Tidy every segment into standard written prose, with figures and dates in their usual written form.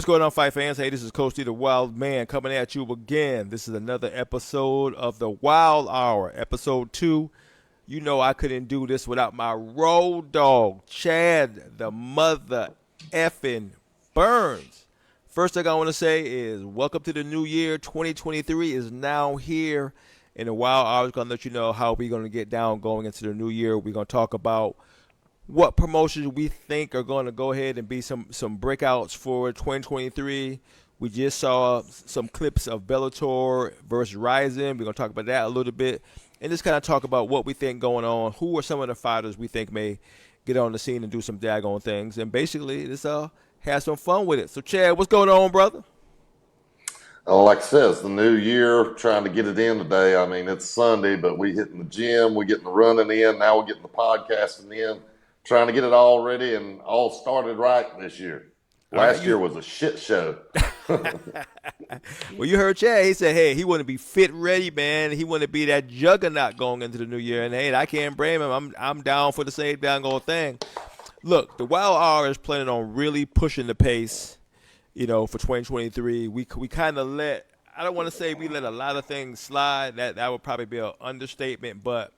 What's going on, fight fans? Hey, this is Coach D, the Wild Man, coming at you again. This is another episode of the Wyld Hour, episode 2. You know I couldn't do this without my road dog, Chad, the mother effing Burns. First thing I want to say is welcome to the new year. 2023 is now here. In a while, I was going to let you know how we're going to get down going into the new year. We're going to talk about what promotions we think are going to go ahead and be some breakouts for 2023. We just saw some clips of Bellator versus Rizin. We're going to talk about that a little bit and just kind of talk about what we think going on. Who are some of the fighters we think may get on the scene and do some daggone things. And basically, just have some fun with it. So, Chad, what's going on, brother? Like I said, it's the new year, trying to get it in today. I mean, it's Sunday, but we hitting the gym, we getting the running in, now we're getting the podcasting in, trying to get it all ready and all started right this year. Last year was a shit show. Well, you heard Chad. He said, hey, he want to be fit ready, man. He want to be that juggernaut going into the new year. And, hey, I can't blame him. I'm down for the same doggone thing. Look, the Wyld Hour is planning on really pushing the pace, for 2023. We kind of I don't want to say we let a lot of things slide. That would probably be an understatement, but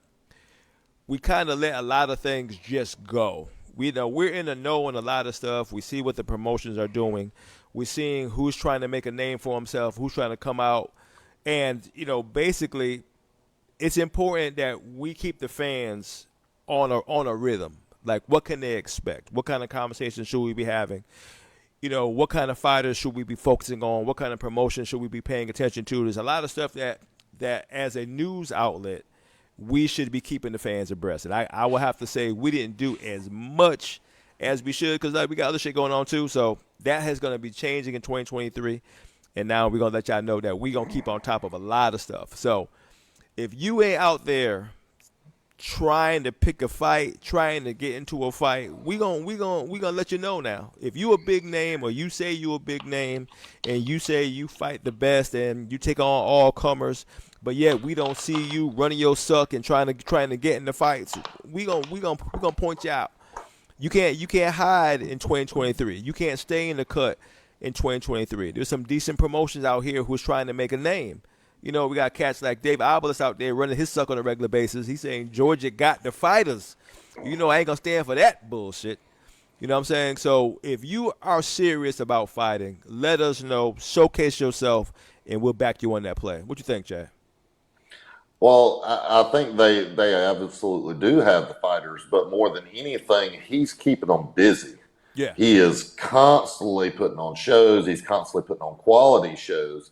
we kind of let a lot of things just go. We're in the know on a lot of stuff. We see what the promotions are doing. We're seeing who's trying to make a name for himself, who's trying to come out. And, basically, it's important that we keep the fans on a rhythm. Like, what can they expect? What kind of conversations should we be having? What kind of fighters should we be focusing on? What kind of promotion should we be paying attention to? There's a lot of stuff that as a news outlet, we should be keeping the fans abreast. And I will have to say we didn't do as much as we should because we got other shit going on too. So that is going to be changing in 2023. And now we're going to let y'all know that we're going to keep on top of a lot of stuff. So if you ain't out there trying to pick a fight, trying to get into a fight, we gonna let you know now. If you a big name or you say you a big name and you say you fight the best and you take on all comers, but yet we don't see you running your suck and trying to get in the fights, we gonna point you out. You can't hide in 2023. You can't stay in the cut in 2023. There's some decent promotions out here who's trying to make a name. We got cats like Dave Albalis out there running his suck on a regular basis. He's saying Georgia got the fighters. I ain't going to stand for that bullshit. You know what I'm saying? So if you are serious about fighting, let us know, showcase yourself, and we'll back you on that play. What you think, Chad? Well, I think they absolutely do have the fighters, but more than anything, he's keeping them busy. Yeah. He is constantly putting on shows. He's constantly putting on quality shows.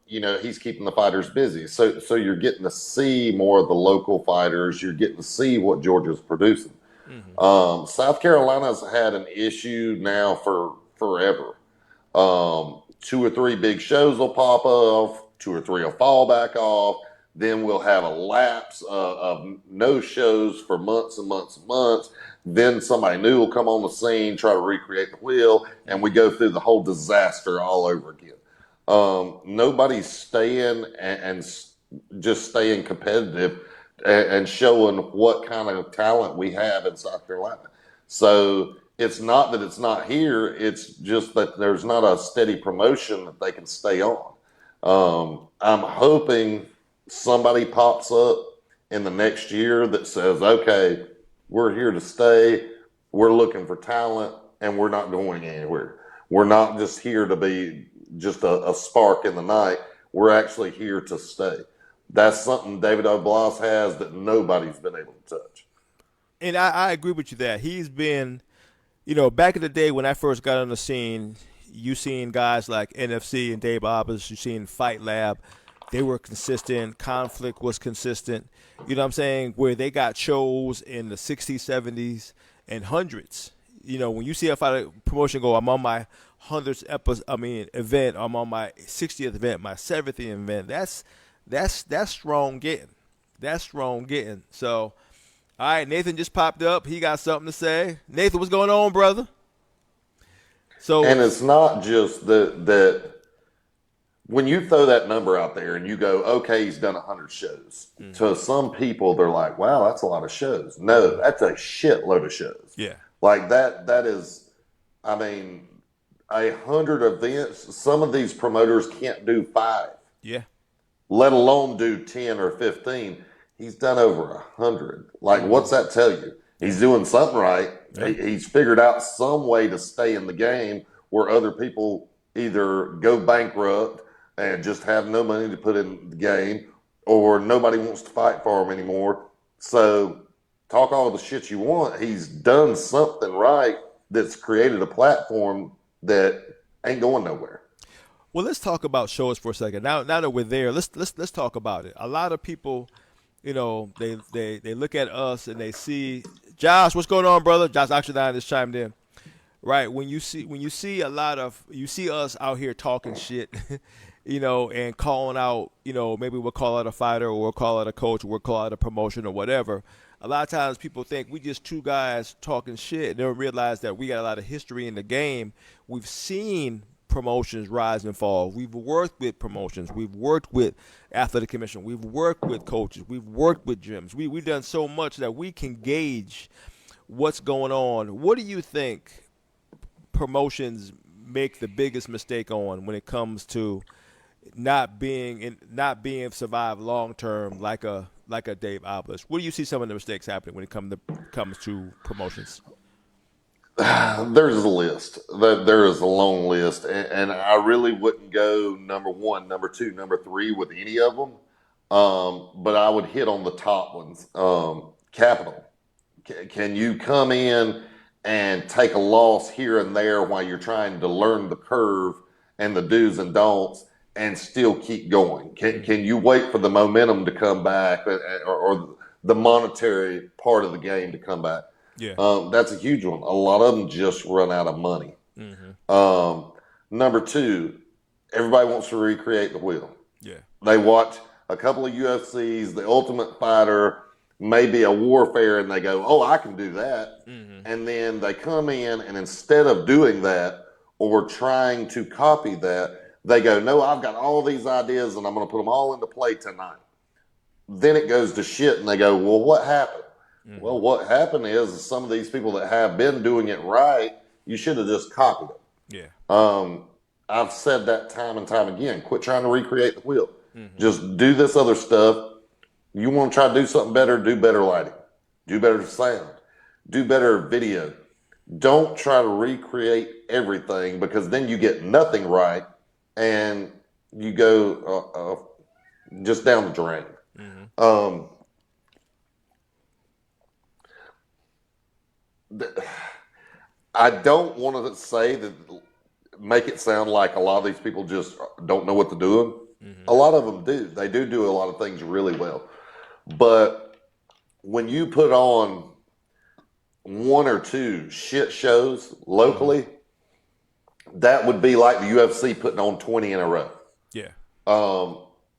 He's keeping the fighters busy. So you're getting to see more of the local fighters. You're getting to see what Georgia's producing. Mm-hmm. South Carolina's had an issue now for forever. 2 or 3 big shows will pop off. 2 or 3 will fall back off. Then we'll have a lapse of no shows for months and months and months. Then somebody new will come on the scene, try to recreate the wheel, and we go through the whole disaster all over again. Nobody's staying and just staying competitive and showing what kind of talent we have in South Carolina. So it's not that it's not here. It's just that there's not a steady promotion that they can stay on. I'm hoping somebody pops up in the next year that says, okay, we're here to stay. We're looking for talent and we're not going anywhere. We're not just here to be just a spark in the night. We're actually here to stay. That's something David Oblas has that nobody's been able to touch. And I agree with you that he's been, back in the day when I first got on the scene, you seen guys like NFC and Dave Oblas, you seen Fight Lab. They were consistent. Conflict was consistent. You know what I'm saying? Where they got shows in the 60s, 70s, and hundreds. When you see a fighter promotion go, I'm on my 100th event, I'm on my 60th event, my 70th event. That's strong getting. That's strong getting. So, all right, Nathan just popped up. He got something to say. Nathan, what's going on, brother? And it's not just that when you throw that number out there and you go, okay, he's done 100 shows. Mm-hmm. To some people, they're like, wow, that's a lot of shows. No, that's a shitload of shows. Yeah. Like that is, 100 events. Some of these promoters can't do 5, Yeah. let alone do 10 or 15. He's done over 100. Like, Mm-hmm. what's that tell you? Yeah. He's doing something right. Yeah. He's figured out some way to stay in the game where other people either go bankrupt and just have no money to put in the game, or nobody wants to fight for him anymore. So, talk all the shit you want. He's done something right that's created a platform that ain't going nowhere. Well, let's talk about shows for a second. Now that we're there, let's talk about it. A lot of people, they look at us and they see Josh. What's going on, brother? Josh Oxendine just chimed in. Right, when you see a lot of you see us out here talking shit, and calling out, maybe we'll call out a fighter or we'll call out a coach or we'll call out a promotion or whatever. A lot of times people think we just two guys talking shit. They don't realize that we got a lot of history in the game. We've seen promotions rise and fall. We've worked with promotions. We've worked with athletic commission. We've worked with coaches. We've worked with gyms. We've done so much that we can gauge what's going on. What do you think promotions make the biggest mistake on when it comes to not being survived long term, like a Dave Oblis? What do you see some of the mistakes happening when it comes to promotions? There's a list. There is a long list, and I really wouldn't go number one, number two, number three with any of them. But I would hit on the top ones. Capital. Can you come in and take a loss here and there while you're trying to learn the curve and the do's and don'ts and still keep going? Can you wait for the momentum to come back, or the monetary part of the game to come back? Yeah. That's a huge one. A lot of them just run out of money. Mm-hmm. Number two, everybody wants to recreate the wheel. Yeah. They watch a couple of UFCs, The Ultimate Fighter, maybe a Warfare, and they go, "Oh, I can do that." Mm-hmm. And then they come in, and instead of doing that or trying to copy that, they go, "No, I've got all these ideas, and I'm going to put them all into play tonight." Then it goes to shit, and they go, "Well, what happened?" Mm-hmm. Well, what happened is some of these people that have been doing it right, you should have just copied it. Yeah. I've said that time and time again. Quit trying to recreate the wheel. Mm-hmm. Just do this other stuff. You want to try to do something better, do better lighting, do better sound, do better video. Don't try to recreate everything, because then you get nothing right and you go just down the drain. Mm-hmm. I don't want to say that, make it sound like a lot of these people just don't know what they're doing. Mm-hmm. A lot of them do. They do a lot of things really well. But when you put on one or two shit shows locally, that would be like the UFC putting on 20 in a row. Yeah.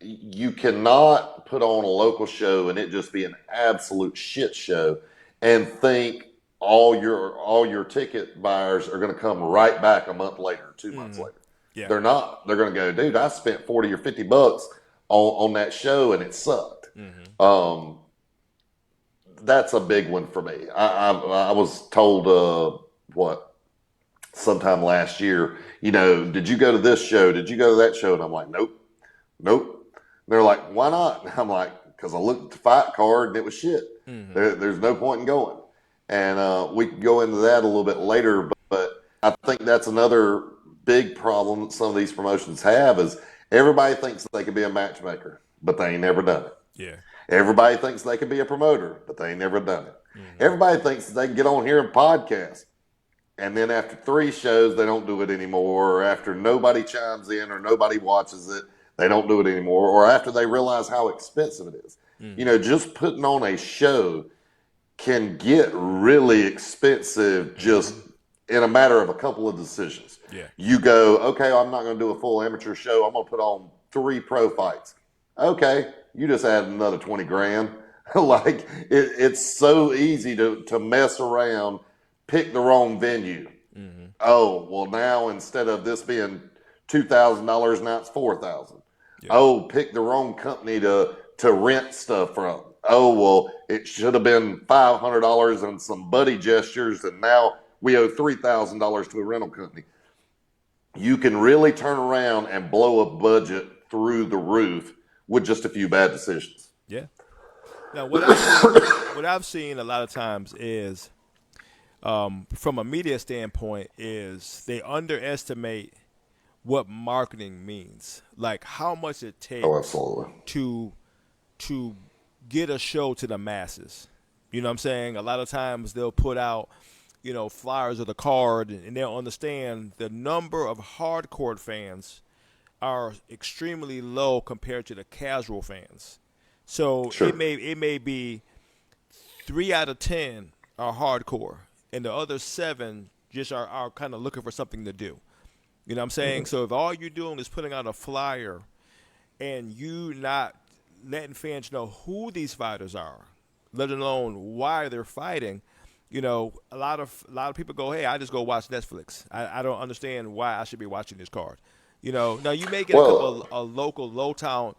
You cannot put on a local show and it just be an absolute shit show and think all your ticket buyers are going to come right back a month later, 2 months later. Yeah. They're not. They're going to go, "Dude, I spent 40 or 50 bucks on that show and it sucked." Mm-hmm. That's a big one for me. I was told sometime last year, "Did you go to this show? Did you go to that show?" And I'm like, "Nope, nope." And they're like, "Why not?" And I'm like, "Because I looked at the fight card and it was shit. Mm-hmm. There's no point in going." And we can go into that a little bit later, but I think that's another big problem that some of these promotions have, is everybody thinks they can be a matchmaker, but they ain't never done it. Yeah. Everybody thinks they can be a promoter, but they ain't never done it. Mm-hmm. Everybody thinks they can get on here and podcast, and then after 3 shows, they don't do it anymore. Or after nobody chimes in or nobody watches it, they don't do it anymore. Or after they realize how expensive it is. Mm-hmm. Just putting on a show can get really expensive just in a matter of a couple of decisions. Yeah. You go, "Okay, I'm not going to do a full amateur show. I'm going to put on 3 pro fights." Okay, you just add another 20 grand. Like, it's so easy to mess around, pick the wrong venue. Mm-hmm. Oh, well, now instead of this being $2,000, now it's $4,000. Yeah. Oh, pick the wrong company to rent stuff from. Oh, well, it should have been $500 and some buddy gestures, and now we owe $3,000 to a rental company. you can really turn around and blow a budget through the roof with just a few bad decisions. Yeah. Now, what I've seen a lot of times is, from a media standpoint, is they underestimate what marketing means, like how much it Oh, takes absolutely. to to get a show to the masses. You know what I'm saying? A lot of times they'll put out, flyers of the card, and they'll understand the number of hardcore fans are extremely low compared to the casual fans. So it Sure. may be 3 out of 10 are hardcore, and the other seven just are kind of looking for something to do. You know what I'm saying? So if all you're doing is putting out a flyer and you not letting fans know who these fighters are, let alone why they're fighting, a lot of people go, "Hey, I just go watch Netflix. I don't understand why I should be watching this card." Now you may get a couple Well, of local low town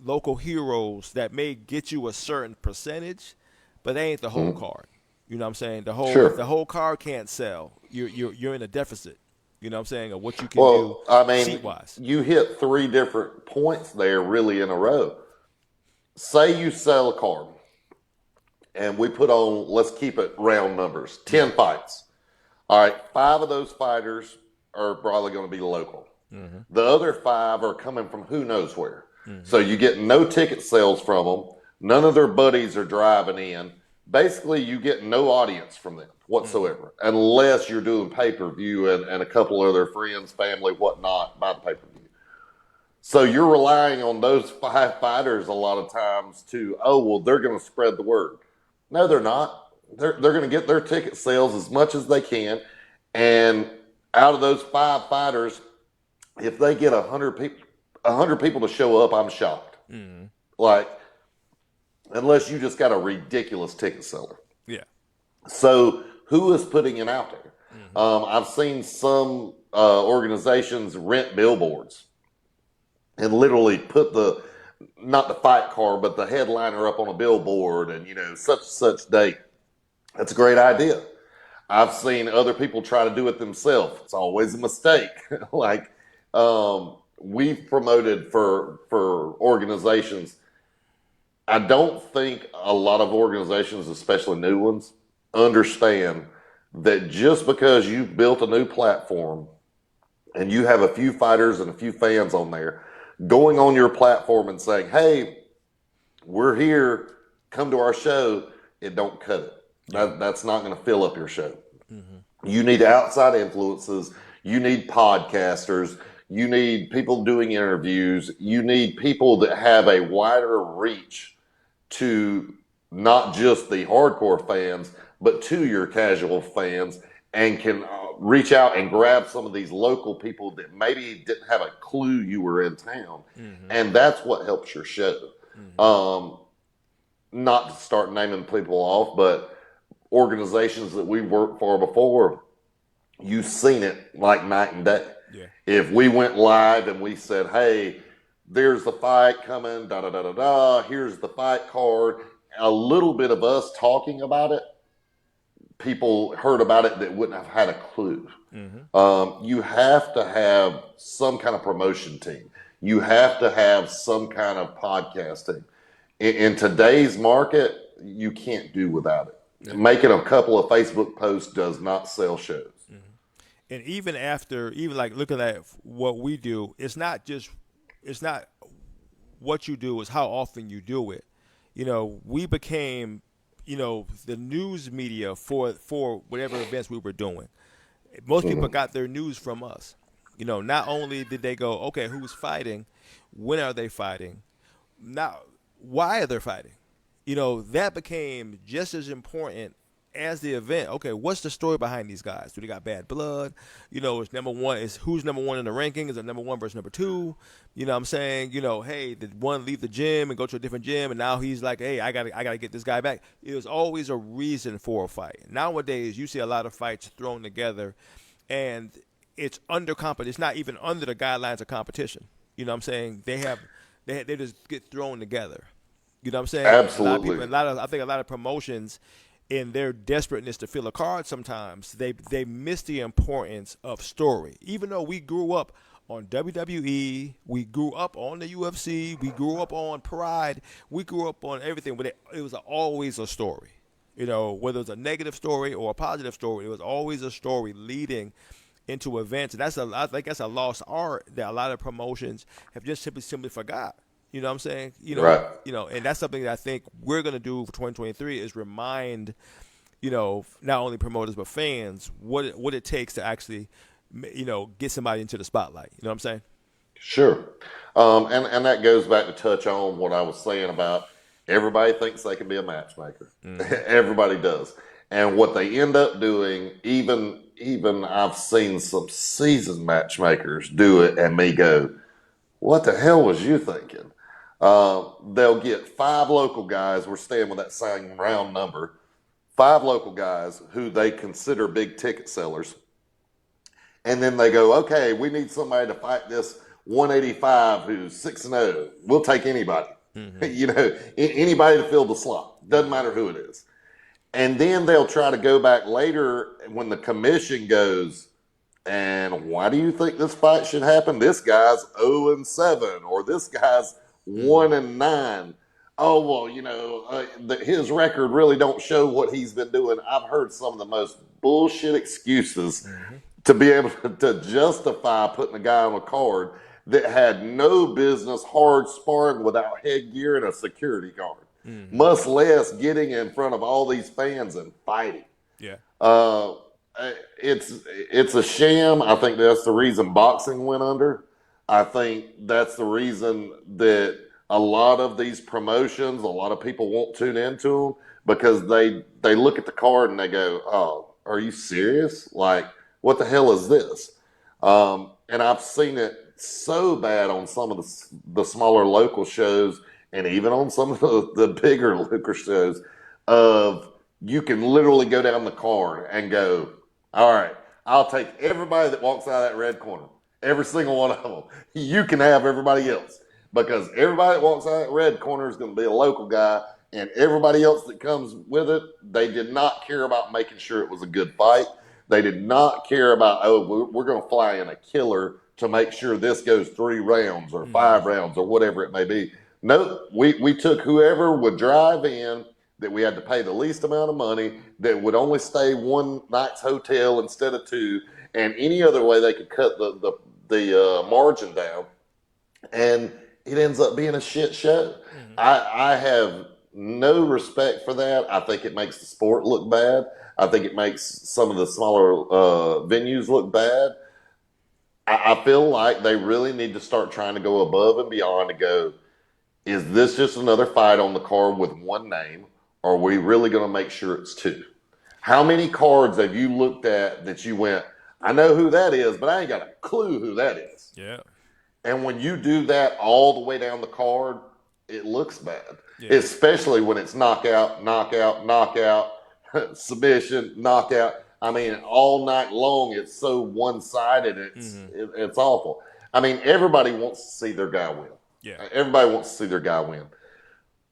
local heroes that may get you a certain percentage, but they ain't the whole card. You know what I'm saying? The whole If sure. the whole card can't sell, you're in a deficit. You know what I'm saying? Of what you can do Well, I seat mean, wise. you hit three different points there really in a row. Say you sell a card and we put on, let's keep it round numbers, 10 fights. All right, five of those fighters are probably going to be local. The other five are coming from who knows where. So you get no ticket sales from them. None of their buddies are driving in. Basically, you get no audience from them whatsoever, unless you're doing pay per view and a couple of their friends, family, whatnot buy the pay per view. So you're relying on those five fighters a lot of times to, oh, well, they're going to spread the word. No, they're not. They're going to get their ticket sales as much as they can. And out of those five fighters, if they get 100 people to show up, I'm shocked. Like, unless you just got a ridiculous ticket seller. Yeah. So who is putting it out there? I've seen some organizations rent billboards and literally put not the fight card, but the headliner up on a billboard and, such date. That's a great idea. I've seen other people try to do it themselves. It's always a mistake. Like, we've promoted for organizations. I don't think a lot of organizations, especially new ones, understand that just because you've built a new platform and you have a few fighters and a few fans on there, going on your platform and saying, "Hey, we're here, come to our show," it don't cut it. Yeah. That's not going to fill up your show. You need outside influences. You need podcasters. You need people doing interviews. You need people that have a wider reach to not just the hardcore fans, but to your casual fans, and can reach out and grab some of these local people that maybe didn't have a clue you were in town. And that's what helps your show. Not to start naming people off, but organizations that we worked for before, you've seen it like night and day. Yeah. If we went live and we said, "Hey, there's the fight coming, da da da da da, here's the fight card," a little bit of us talking about it, people heard about it that wouldn't have had a clue. You have to have some kind of promotion team. You have to have some kind of podcasting. In today's market, you can't do without it. Yeah. Making a couple of Facebook posts does not sell shows. And even like looking at what we do, it's not what you do, it's how often you do it. We became, the news media for whatever events we were doing. Most people got their news from us. Not only did they go, okay, who's fighting, when are they fighting, now why are they fighting? That became just as important as the event. Okay, what's the story behind these guys? Do they got bad blood? It's number one. Is who's number one in the ranking? Is it number one versus number two? You know what I'm saying? Hey, did one leave the gym and go to a different gym, and now he's like, hey, I gotta get this guy back. It was always a reason for a fight. Nowadays, you see a lot of fights thrown together, and it's under competition. It's not even under the guidelines of competition. You know what I'm saying? They just get thrown together. You know what I'm saying? Absolutely. I think a lot of promotions, in their desperateness to fill a card sometimes, they miss the importance of story. Even though we grew up on WWE, we grew up on the UFC, we grew up on Pride, we grew up on everything, but it was always a story. You know, whether it was a negative story or a positive story, it was always a story leading into events. And I think that's a lost art that a lot of promotions have just simply forgot. You know what I'm saying? Right. And that's something that I think we're going to do for 2023 is remind, not only promoters but fans what it takes to actually, get somebody into the spotlight. You know what I'm saying? Sure. And that goes back to touch on what I was saying about everybody thinks they can be a matchmaker. Everybody does. And what they end up doing, even I've seen some seasoned matchmakers do it and me go, what the hell was you thinking? They'll get 5 local guys. We're staying with that same round number. 5 local guys who they consider big ticket sellers. And then they go, okay, we need somebody to fight this 185 who's 6-0. We'll take anybody. Anybody to fill the slot. Doesn't matter who it is. And then they'll try to go back later when the commission goes, and why do you think this fight should happen? This guy's 0-7, or this guy's 1-9. Oh, well, his record really don't show what he's been doing. I've heard some of the most bullshit excuses to be able to justify putting a guy on a card that had no business hard sparring without headgear and a security guard, much less getting in front of all these fans and fighting. Yeah. It's a sham. I think that's the reason boxing went under. I think that's the reason that a lot of these promotions, a lot of people won't tune into them because they look at the card and they go, oh, are you serious? Like, what the hell is this? And I've seen it so bad on some of the smaller local shows and even on some of the bigger local shows of you can literally go down the card and go, all right, I'll take everybody that walks out of that red corner, every single one of them. You can have everybody else because everybody that walks out of that red corner is going to be a local guy, and everybody else that comes with it, they did not care about making sure it was a good fight. They did not care about, we're going to fly in a killer to make sure this goes 3 rounds or 5 rounds or whatever it may be. No, we took whoever would drive in, that we had to pay the least amount of money, that would only stay 1 night's hotel instead of 2, and any other way they could cut the margin down, and it ends up being a shit show. I have no respect for that. I think it makes the sport look bad. I think it makes some of the smaller venues look bad. I feel like they really need to start trying to go above and beyond to go, is this just another fight on the card with 1 name? Or are we really going to make sure it's 2? How many cards have you looked at that you went, I know who that is, but I ain't got a clue who that is? Yeah. And when you do that all the way down the card, it looks bad. Yeah. Especially when it's knockout, knockout, knockout, submission, knockout. I mean, all night long, it's so one-sided. It's awful. I mean, everybody wants to see their guy win. Yeah. Everybody wants to see their guy win.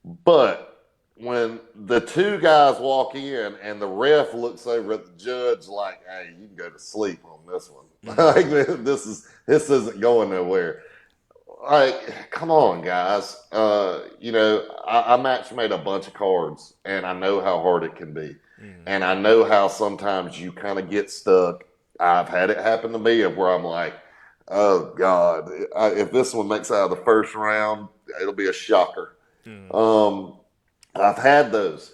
But when the 2 guys walk in and the ref looks over at the judge like, hey, you can go to sleep on this one. Like, this isn't going nowhere. Like, come on, guys. I match made a bunch of cards, and I know how hard it can be. And I know how sometimes you kind of get stuck. I've had it happen to me where I'm like, oh, God, if this one makes out of the first round, it'll be a shocker. I've had those.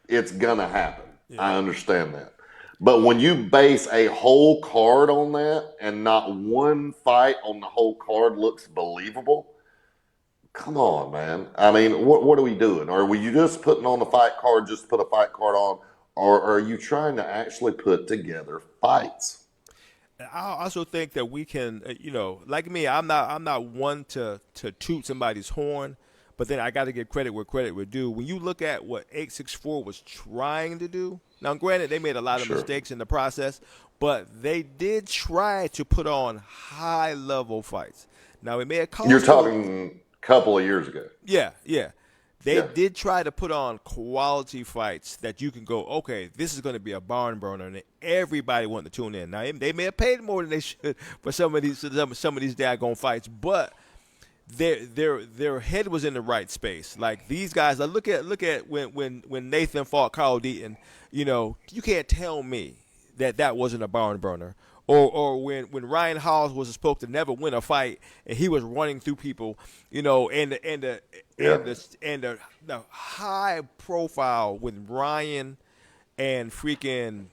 It's going to happen. Yeah. I understand that. But when you base a whole card on that and not one fight on the whole card looks believable, come on, man. I mean, what are we doing? Are we just putting on a fight card just to put a fight card on? Or are you trying to actually put together fights? I also think that we can, like me, I'm not one to toot somebody's horn, but then I got to give credit where credit would due. When you look at what 864 was trying to do, now granted they made a lot of mistakes in the process, but they did try to put on high-level fights. Now it may have cost. You're talking a couple of years ago. Yeah. They Yeah. did try to put on quality fights that you can go, okay, this is going to be a barn burner, and everybody wanted to tune in. Now they may have paid more than they should for some of these daggone fights, but their head was in the right space. Like these guys, I look at when Nathan fought Carl Deaton, you can't tell me that wasn't a barn burner. Or when Ryan Hall was supposed to never win a fight and he was running through people, Yeah. the high profile with Ryan and freaking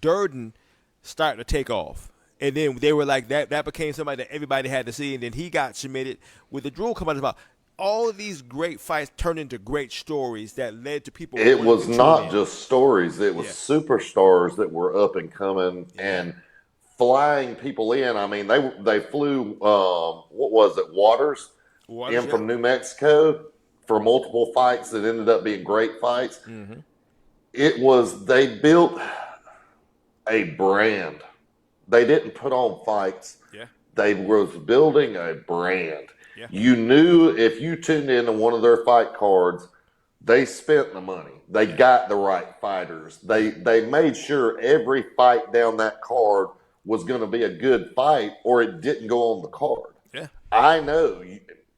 Durden started to take off. And then they were like that became somebody that everybody had to see, and then he got submitted with the drool coming out of his mouth. All of these great fights turned into great stories that led to people. It wanting was to tune not in. just stories; it was superstars that were up and coming and flying people in. I mean, they flew what was it, Waters in from New Mexico for multiple fights that ended up being great fights. Mm-hmm. They built a brand. They didn't put on fights. Yeah. They was building a brand. Yeah. You knew if you tuned into one of their fight cards, they spent the money. They got the right fighters. They made sure every fight down that card was going to be a good fight, or it didn't go on the card. Yeah. I know.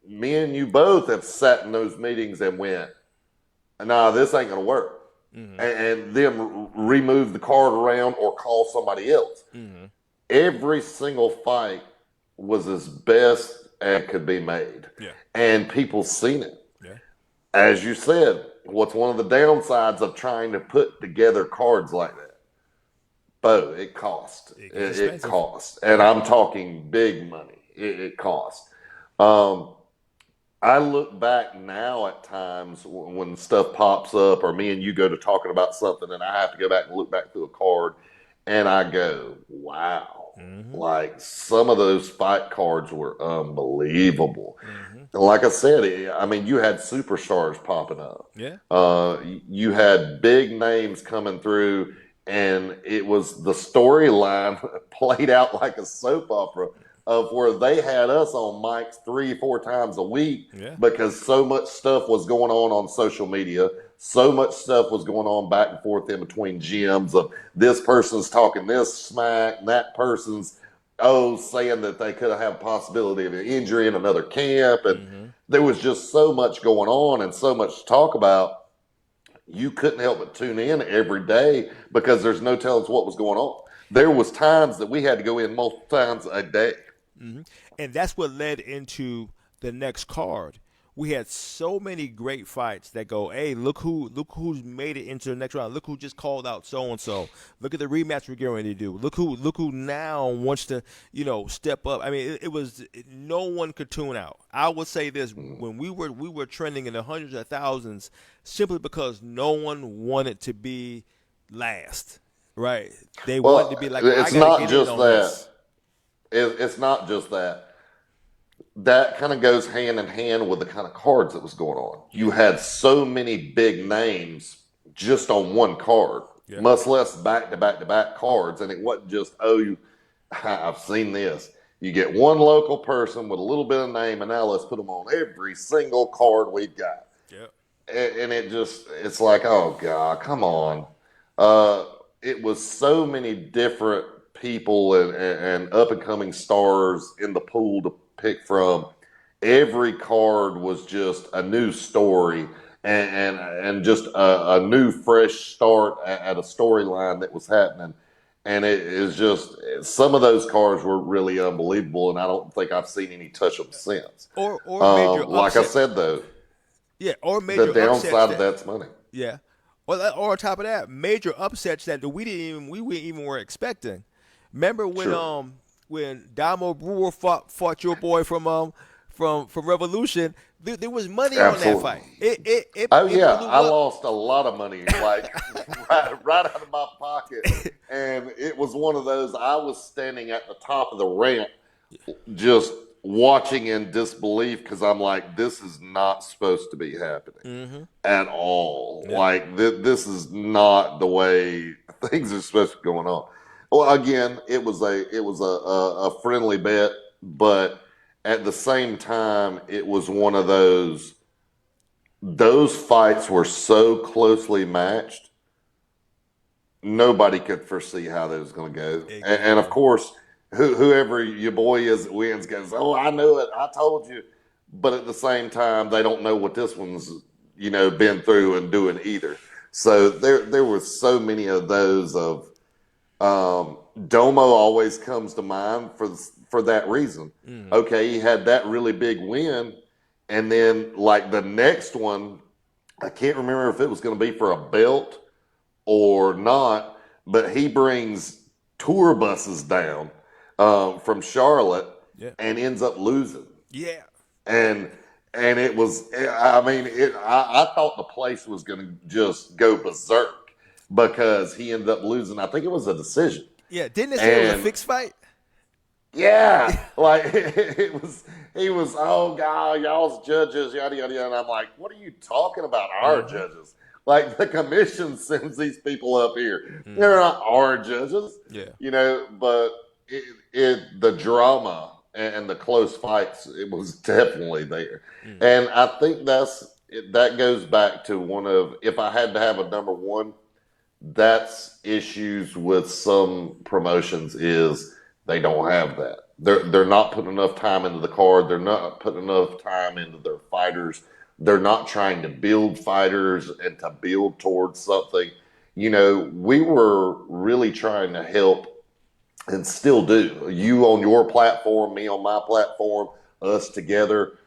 Me and you both have sat in those meetings and went, "Nah, this ain't going to work," and then remove the card around or call somebody else. Every single fight was as best as could be made, and people seen it. As you said, what's one of the downsides of trying to put together cards like that? Bo, it costs. It costs. And I'm talking big money. It costs. I look back now at times when stuff pops up, or me and you go to talking about something, and I have to go back and look back through a card, and I go, wow. Like some of those fight cards were unbelievable. And like I said, I mean, you had superstars popping up. Yeah. You had big names coming through, and it was the storyline played out like a soap opera of where they had us on mics 3-4 times a week because so much stuff was going on social media. So much stuff was going on back and forth in between gyms of this person's talking this smack, and that person's saying that they could have a possibility of an injury in another camp. And there was just so much going on and so much to talk about. You couldn't help but tune in every day because there's no telling what was going on. There was times that we had to go in multiple times a day. And that's what led into the next card. We had so many great fights that go, hey, look who's made it into the next round. Look who just called out so and so. Look at the rematch we're getting ready to do. Look who now wants to, step up. I mean, it was no one could tune out. I would say this when we were trending in the hundreds of thousands simply because no one wanted to be last. Right? They wanted to be like, it's I not get just in on that. this. It's not just that. That kind of goes hand in hand with the kind of cards that was going on. You had so many big names just on one card, much less back-to-back cards. And it wasn't just, I've seen this. You get one local person with a little bit of name, and now let's put them on every single card we've got. And it's like, oh, God, come on. It was so many different people and up-and-coming stars in the pool to pick from. Every card was just a new story and just a new fresh start at a storyline that was happening. And it is just, some of those cards were really unbelievable, and I don't think I've seen any touch them since. Or major like upset. I said, though, or major the downside of that's money. Yeah. Or on top of that, major upsets that we were expecting. Remember when Damo Brewer fought your boy from Revolution? There was money on that fight. I lost a lot of money, like right out of my pocket, and it was one of those. I was standing at the top of the ramp, just watching in disbelief because I'm like, this is not supposed to be happening at all. Like this is not the way things are supposed to be going on. Well, again, it was a friendly bet, but at the same time, it was one of those, those fights were so closely matched, nobody could foresee how that was going to go. And of Exactly. course, whoever your boy is that wins goes, "Oh, I knew it. I told you." But at the same time, they don't know what this one's been through and doing either. So there was so many of those of Domo always comes to mind for that reason. Mm-hmm. Okay, he had that really big win, and then like the next one, I can't remember if it was going to be for a belt or not, but he brings tour buses down from Charlotte Yeah. and ends up losing. Yeah. And it was, I mean, I thought the place was going to just go berserk because he ended up losing. I think it was a decision. Yeah. Didn't they say it was a And fixed fight? yeah, like he was, oh God, y'all's judges, yada yada yada. And I'm like, what are you talking about? Our Mm-hmm. judges? Like the commission sends these people up here. They're Mm-hmm. not our judges, Yeah. But the drama and the close fights, it was definitely there. Mm-hmm. And I think that goes back to one of, if I had to have a number one, that's issues with some promotions is they don't have that. They're not putting enough time into the card. They're not putting enough time into their fighters. They're not trying to build fighters and to build towards something. We were really trying to help and still do. You on your platform, me on my platform, us together.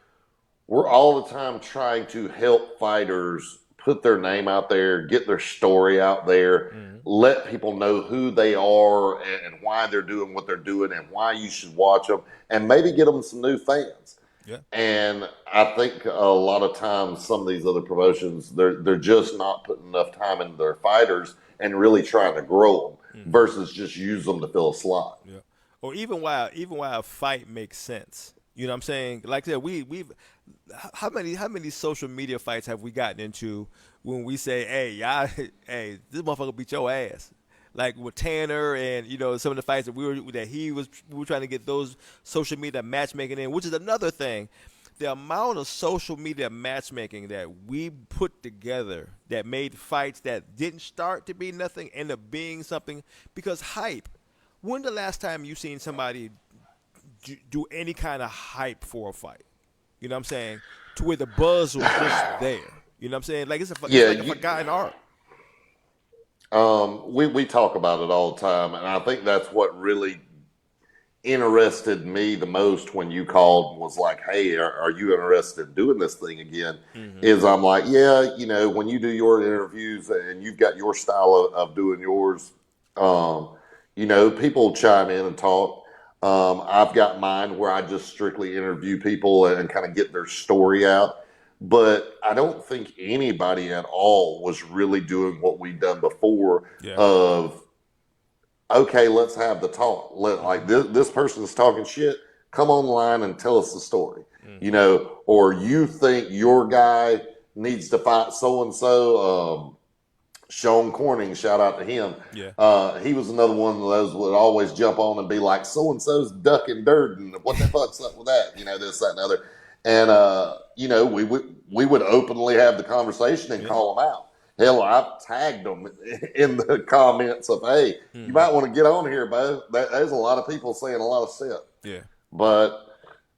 We're all the time trying to help fighters put their name out there, get their story out there, Mm-hmm. let people know who they are and why they're doing what they're doing and why you should watch them, and maybe get them some new fans. Yeah. And I think a lot of times some of these other promotions, they're just not putting enough time into their fighters and really trying to grow them Mm-hmm. versus just use them to fill a slot. Yeah. Or even why a fight makes sense. You know what I'm saying? Like I said, we've how many social media fights have we gotten into when we say, hey, y'all, hey, this motherfucker beat your ass. Like with Tanner and some of the fights that we were trying to get those social media matchmaking in, which is another thing. The amount of social media matchmaking that we put together that made fights that didn't start to be nothing end up being something because hype. When the last time you seen somebody do any kind of hype for a fight? You know what I'm saying? To where the buzz was just there. You know what I'm saying? Like it's Yeah, like a forgotten art. we talk about it all the time, and I think that's what really interested me the most when you called and was like, "Hey, are you interested in doing this thing again?" Mm-hmm. Is I'm like, yeah, when you do your interviews and you've got your style of doing yours, people chime in and talk. I've got mine where I just strictly interview people and kind of get their story out. But I don't think anybody at all was really doing what we've done before Yeah. of okay, let's have the talk. Like Mm-hmm. this person is talking shit. Come online and tell us the story. Mm-hmm. Or you think your guy needs to fight so and so. Sean Corning, shout out to him. Yeah. He was another one of those would always jump on and be like, so and so's ducking dirt and what the fuck's up with that? This, that, and the other. And we would openly have the conversation and Yeah. call them out. Hell, I've tagged them in the comments of, hey, you Mm-hmm. might want to get on here, Bo. There's a lot of people saying a lot of shit. Yeah. But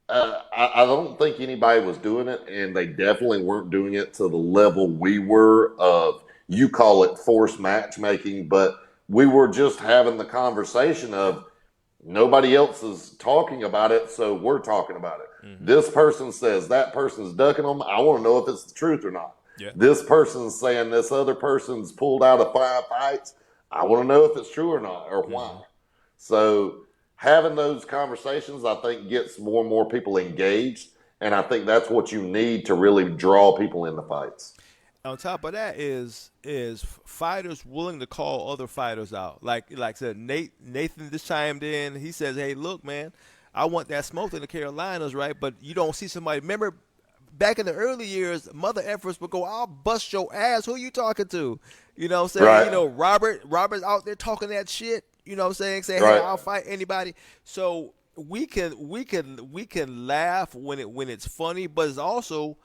I don't think anybody was doing it, and they definitely weren't doing it to the level we were of, you call it forced matchmaking, but we were just having the conversation Yeah. of nobody else is talking about it, so we're talking about it. Mm-hmm. This person says that person's ducking them. I want to know if it's the truth or not. Yeah. This person's saying this other person's pulled out of 5 fights. I want to know if it's true or not or why. Mm-hmm. So having those conversations, I think, gets more and more people engaged, and I think that's what you need to really draw people into fights. On top of that is fighters willing to call other fighters out. Like I said, Nathan just chimed in. He says, "Hey, look, man, I want that smoke in the Carolinas, right? But you don't see somebody. Remember, back in the early years, mother efforts would go, I'll bust your ass. Who you talking to? You know what I'm saying? Right, Robert's out there talking that shit. You know what I'm saying? Say, hey, right. I'll fight anybody. So we can laugh when it's funny, but it's also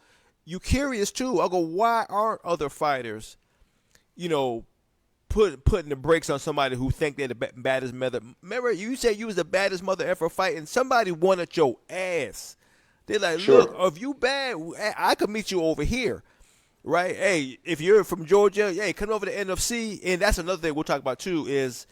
you curious too. I go, why aren't other fighters, you know, putting the brakes on somebody who think they're the baddest mother? Remember, you said you was the baddest mother ever fighting. Somebody wanted your ass. They're like, look, Sure. if you bad, I could meet you over here. Right? Hey, if you're from Georgia, hey, come over to NFC. And that's another thing we'll talk about too is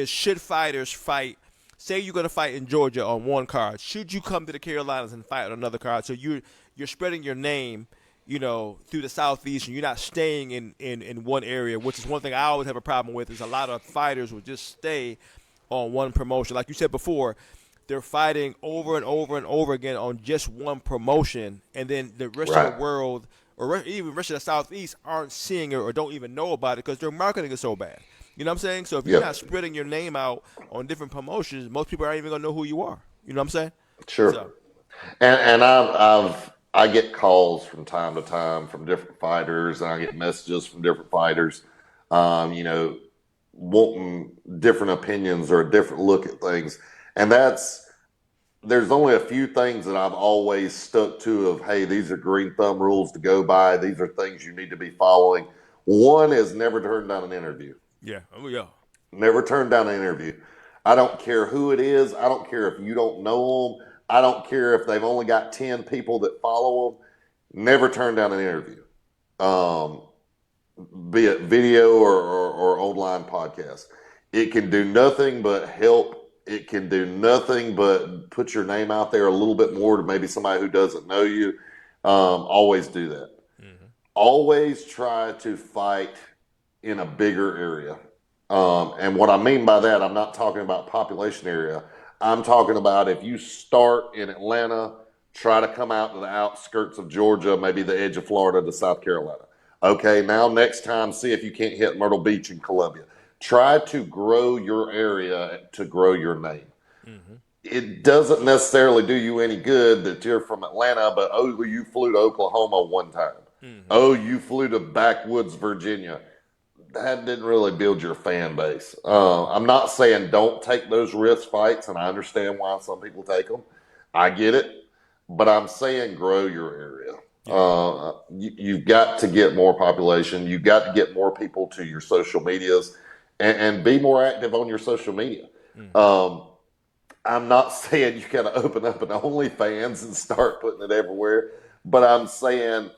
should fighters fight? Say you're going to fight in Georgia on one card. Should you come to the Carolinas and fight on another card? So you're spreading your name, through the Southeast, and you're not staying in one area, which is one thing I always have a problem with. Is a lot of fighters will just stay on one promotion. Like you said before, they're fighting over and over and over again on just one promotion, and then the rest of Right. the world or even the rest of the Southeast aren't seeing it or don't even know about it because their marketing is so bad. You know what I'm saying? So if you're not Yep. spreading your name out on different promotions, most people aren't even gonna know who you are. You know what I'm saying? Sure. So And I get calls from time to time from different fighters, and I get messages from different fighters, you know, wanting different opinions or a different look at things. And there's only a few things that I've always stuck to of, hey, these are green thumb rules to go by. These are things you need to be following. One is never turn down an interview. yeah, oh yeah, Never turn down an interview. I don't care who it is. I don't care if you don't know them. I don't care if they've only got 10 people that follow them. Never turn down an interview, um, be it video or online podcast. It can do nothing but help. It can do nothing but put your name out there a little bit more to maybe somebody who doesn't know you. Always do that. hmm Always try to fight in a bigger area. And what I mean by that, I'm not talking about population area. I'm talking about if you start in Atlanta, try to come out to the outskirts of Georgia, maybe the edge of Florida to South Carolina. Okay, now next time, see if you can't hit Myrtle Beach in Columbia. Try to grow your area to grow your name. hmm It doesn't necessarily do you any good that you're from Atlanta, but oh, you flew to Oklahoma one time. hmm Oh, you flew to backwoods Virginia. That didn't really build your fan base. I'm not saying don't take those risk fights, and I understand why some people take them. I get it, but I'm saying grow your area. yeah, You've got to get more population. You've got to get more people to your social medias, and be more active on your social media. hmm Um, I'm not saying you got to open up an OnlyFans and start putting it everywhere, but I'm saying,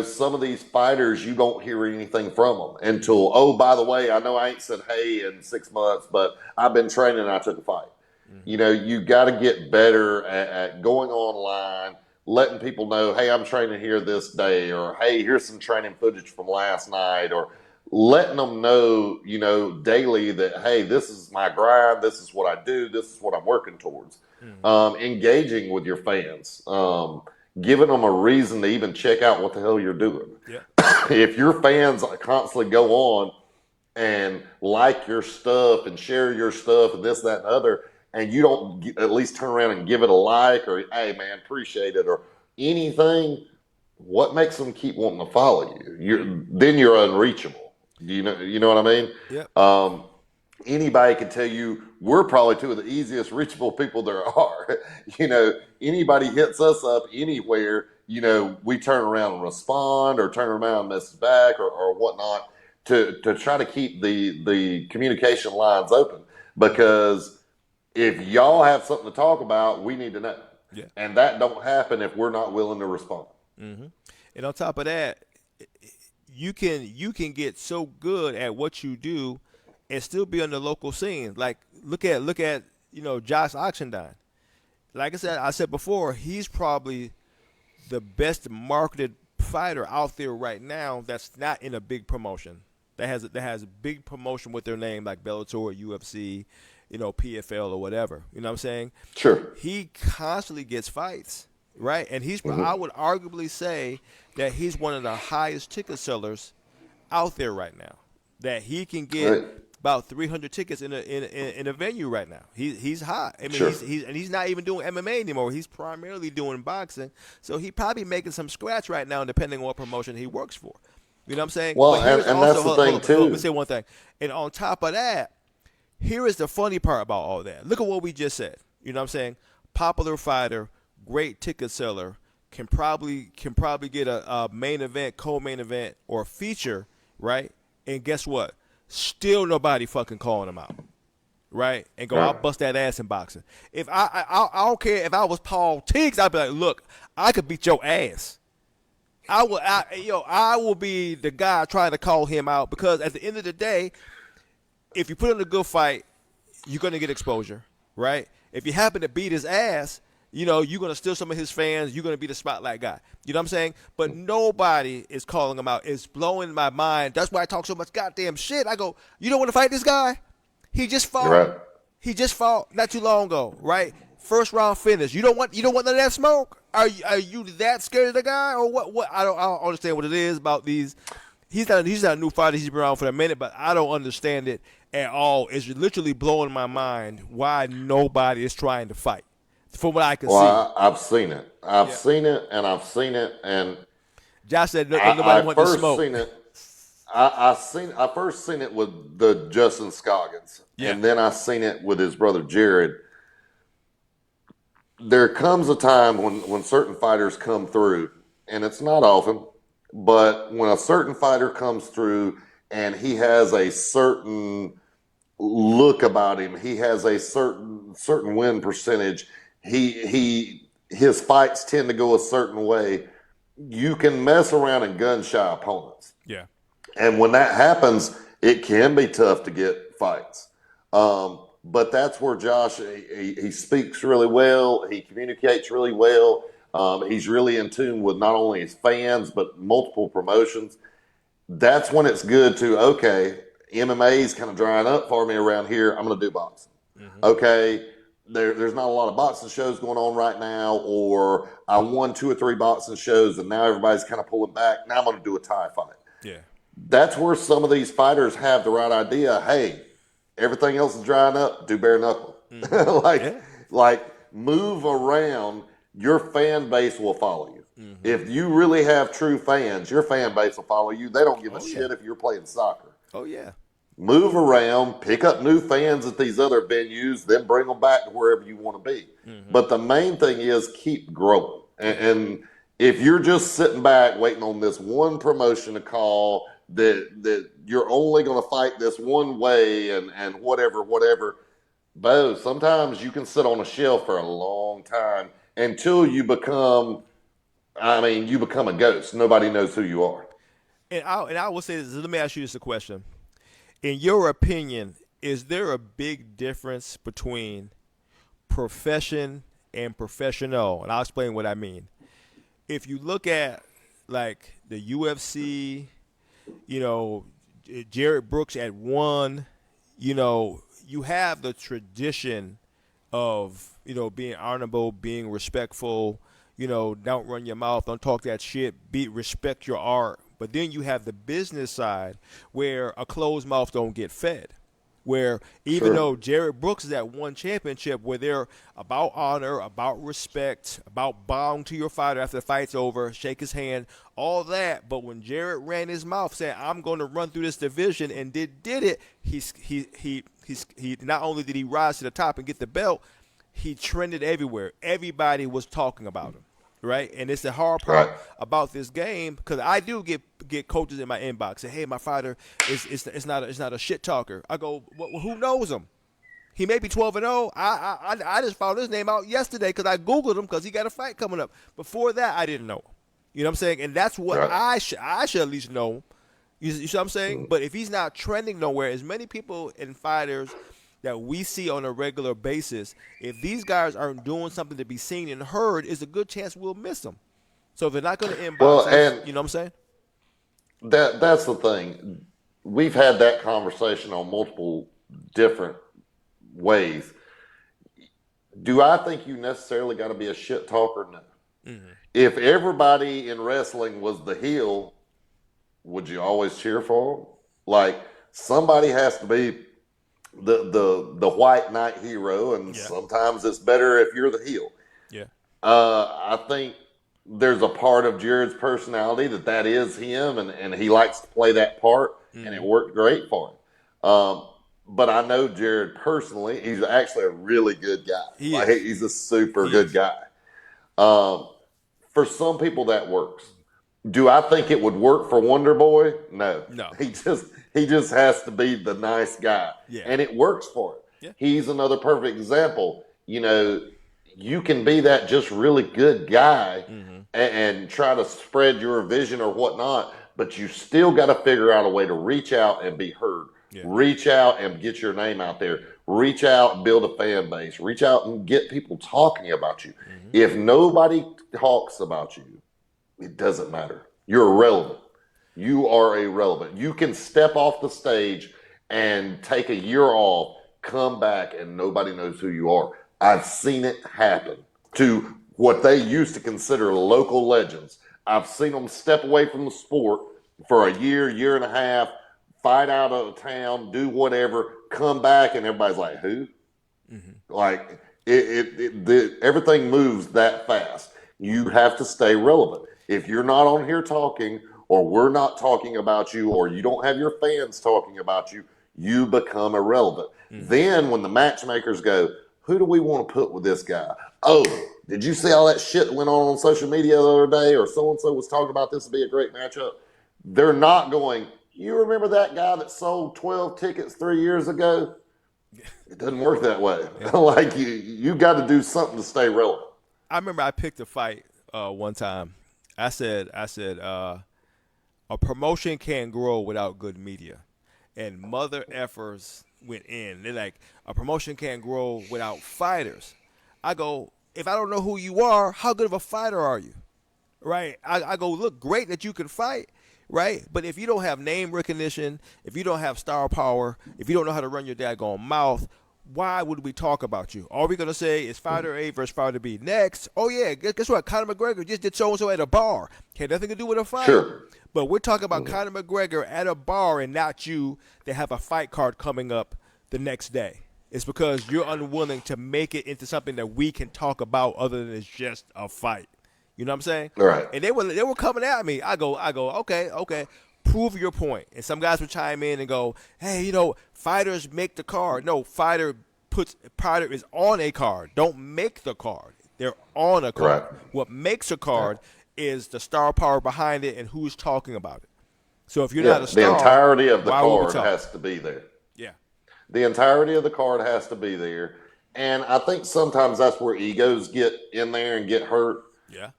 some of these fighters, you don't hear anything from them until, oh, by the way, I know I ain't said hey in 6 months, but I've been training and I took a fight. hmm You got to get better at going online, letting people know, hey, I'm training here this day, or hey, here's some training footage from last night, or letting them know, daily that, hey, this is my grind, this is what I do, this is what I'm working towards. hmm Engaging with your fans, giving them a reason to even check out what the hell you're doing. yeah, If your fans constantly go on and like your stuff and share your stuff and this, that, and other, and you don't at least turn around and give it a like or, hey, man, appreciate it or anything, what makes them keep wanting to follow you? Then you're unreachable. You know what I mean? yeah, Um, Anybody can tell you we're probably two of the easiest reachable people there are. Anybody hits us up anywhere, we turn around and respond or turn around and message back or whatnot to try to keep the communication lines open. Because if y'all have something to talk about, we need to know. yeah. And that don't happen if we're not willing to respond. hmm And on top of that, you can get so good at what you do and still be on the local scene. Like look at Josh Oxendine. Like I said before, he's probably the best marketed fighter out there right now that's not in a big promotion. That has a big promotion with their name like Bellator, UFC, PFL or whatever. You know what I'm saying? Sure. He constantly gets fights, right? And I Hmm. would arguably say that he's one of the highest ticket sellers out there right now. That he can get Right. about 300 tickets in a venue right now. He's hot. I mean, Sure. he's not even doing MMA anymore. He's primarily doing boxing. So he probably making some scratch right now, depending on what promotion he works for. You know what I'm saying? Well, But here's and also that's the thing hold on, let me too. say one thing. And on top of that, here is the funny part about all that. Look at what we just said. You know what I'm saying? Popular fighter, great ticket seller, can probably get a main event, co-main event, or a feature, right? And guess what? Still nobody fucking calling him out, right? And go, I'll Right. bust that ass in boxing. If I don't care if I was Paul Teagues, I'd be like, look, I could beat your ass. I will be the guy trying to call him out because at the end of the day, if you put in a good fight, you're gonna get exposure, right? If you happen to beat his ass, you're gonna steal some of his fans. You're gonna be the spotlight guy. You know what I'm saying? But nobody is calling him out. It's blowing my mind. That's why I talk so much goddamn shit. I go, you don't want to fight this guy? He just fought. Right. He just fought not too long ago, right? First round finish. You don't want none of that smoke? Are you that scared of the guy or what? What I don't understand what it is about these. He's not a new fighter. He's been around for a minute, but I don't understand it at all. It's literally blowing my mind why nobody is trying to fight. From what I can see. I've seen it. I've seen it, and I've seen it, and Josh said I nobody wanted to first smoke. seen it. I first seen it with the Justin Scoggins, Yeah. and then I seen it with his brother Jared. There comes a time when certain fighters come through, and it's not often, but when a certain fighter comes through and he has a certain look about him, he has a certain win percentage, his fights tend to go a certain way. You can mess around and gun shy opponents. Yeah. And when that happens, it can be tough to get fights. But that's where Josh, he speaks really well. He communicates really well. He's really in tune with not only his fans, but multiple promotions. That's when it's good to, okay, MMA is kind of drying up for me around here. I'm going to do boxing. Mm-hmm. Okay, there's not a lot of boxing shows going on right now, or I won 2 or 3 boxing shows and now everybody's kind of pulling back. Now I'm going to do a Thai fight. Yeah. That's where some of these fighters have the right idea. Hey, everything else is drying up. Do bare knuckle. Mm-hmm. like move around. Your fan base will follow you. Mm-hmm. If you really have true fans, your fan base will follow you. They don't give a shit if you're playing soccer. Oh yeah. Move around, pick up new fans at these other venues, then bring them back to wherever you want to be. Mm-hmm. But the main thing is keep growing. And if you're just sitting back waiting on this one promotion to call that you're only going to fight this one way and whatever, Bo, sometimes you can sit on a shelf for a long time until you become a ghost. Nobody knows who you are. And I will say this. Let me ask you this a question. In your opinion, is there a big difference between profession and professional? And I'll explain what I mean. If you look at like the UFC, Jared Brooks at 1, you have the tradition of, being honorable, being respectful, don't run your mouth, don't talk that shit, respect your art. But then you have the business side where a closed mouth don't get fed. Where even though Jared Brooks is at 1 championship, where they're about honor, about respect, about bowing to your fighter after the fight's over, shake his hand, all that. But when Jared ran his mouth saying, "I'm going to run through this division," and did it, he not only did he rise to the top and get the belt, he trended everywhere. Everybody was talking about him. Right, and it's the hard part about this game because I do get coaches in my inbox say, "Hey, my fighter is not a shit talker." I go, well, who knows him? He may be 12-0. I just found his name out yesterday because I googled him because he got a fight coming up. Before that, I didn't know him. You know what I'm saying? And that's what I should at least know. You see what I'm saying? But if he's not trending nowhere, as many people and fighters that we see on a regular basis, if these guys aren't doing something to be seen and heard, it's a good chance we'll miss them. So if they're not going to inbox us, you know what I'm saying? That's the thing. We've had that conversation on multiple different ways. Do I think you necessarily got to be a shit talker? No. Mm-hmm. If everybody in wrestling was the heel, would you always cheer for them? Like, somebody has to be the white knight hero, and sometimes it's better if you're the heel. Yeah. I think there's a part of Jared's personality that is him, and he likes to play that part, and it worked great for him. But I know Jared personally. He's actually a really good guy. He's a super good guy. For For some people, that works. Do I think it would work for Wonder Boy? No. No. He just has to be the nice guy, Yeah. and it works for him. Yeah. He's another perfect example. You can be that just really good guy and try to spread your vision or whatnot, but you still got to figure out a way to reach out and be heard. Yeah. Reach out and get your name out there. Reach out and build a fan base. Reach out and get people talking about you. If nobody talks about you, it doesn't matter. You're irrelevant. You are irrelevant. You can step off the stage and take a year off, come back, and nobody knows who you are. I've seen it happen to what they used to consider local legends. I've seen them step away from the sport for a year, year and a half, fight out of town, do whatever, come back, and everybody's like, who? Like, everything moves that fast. You have to stay relevant. If you're not on here talking, or we're not talking about you, or you don't have your fans talking about you, you become irrelevant. Then when the matchmakers go, who do we want to put with this guy? Oh, did you see all that shit that went on social media the other day? Or so-and-so was talking about this would be a great matchup. They're not going, you remember that guy that sold 12 tickets 3 years ago? It doesn't work that way. Like, you got to do something to stay relevant. I remember I picked a fight one time. I said, a promotion can't grow without good media. And mother effers went in. They're like, a promotion can't grow without fighters. I go, if I don't know who you are, how good of a fighter are you? Right? I go, look, great that you can fight, right? But if you don't have name recognition, if you don't have star power, if you don't know how to run your daggone mouth, why would we talk about you? Are we going to say it's fighter A versus fighter B next? Oh, yeah, guess what? Conor McGregor just did so-and-so at a bar. Had nothing to do with a fight. Sure. But we're talking about Conor McGregor at a bar and not you that have a fight card coming up the next day. It's because you're unwilling to make it into something that we can talk about other than it's just a fight. You know what I'm saying? Right. And they were coming at me. I go, okay. Prove your point. And some guys would chime in and go, hey, fighters make the card. No, fighter is on a card. Don't make the card. They're on a card. Right. What makes a card is the star power behind it and who's talking about it. So if you're not a star, the entirety of the why would we card talk? has to be there. Yeah. The entirety of the card has to be there. And I think sometimes that's where egos get in there and get hurt. Yeah.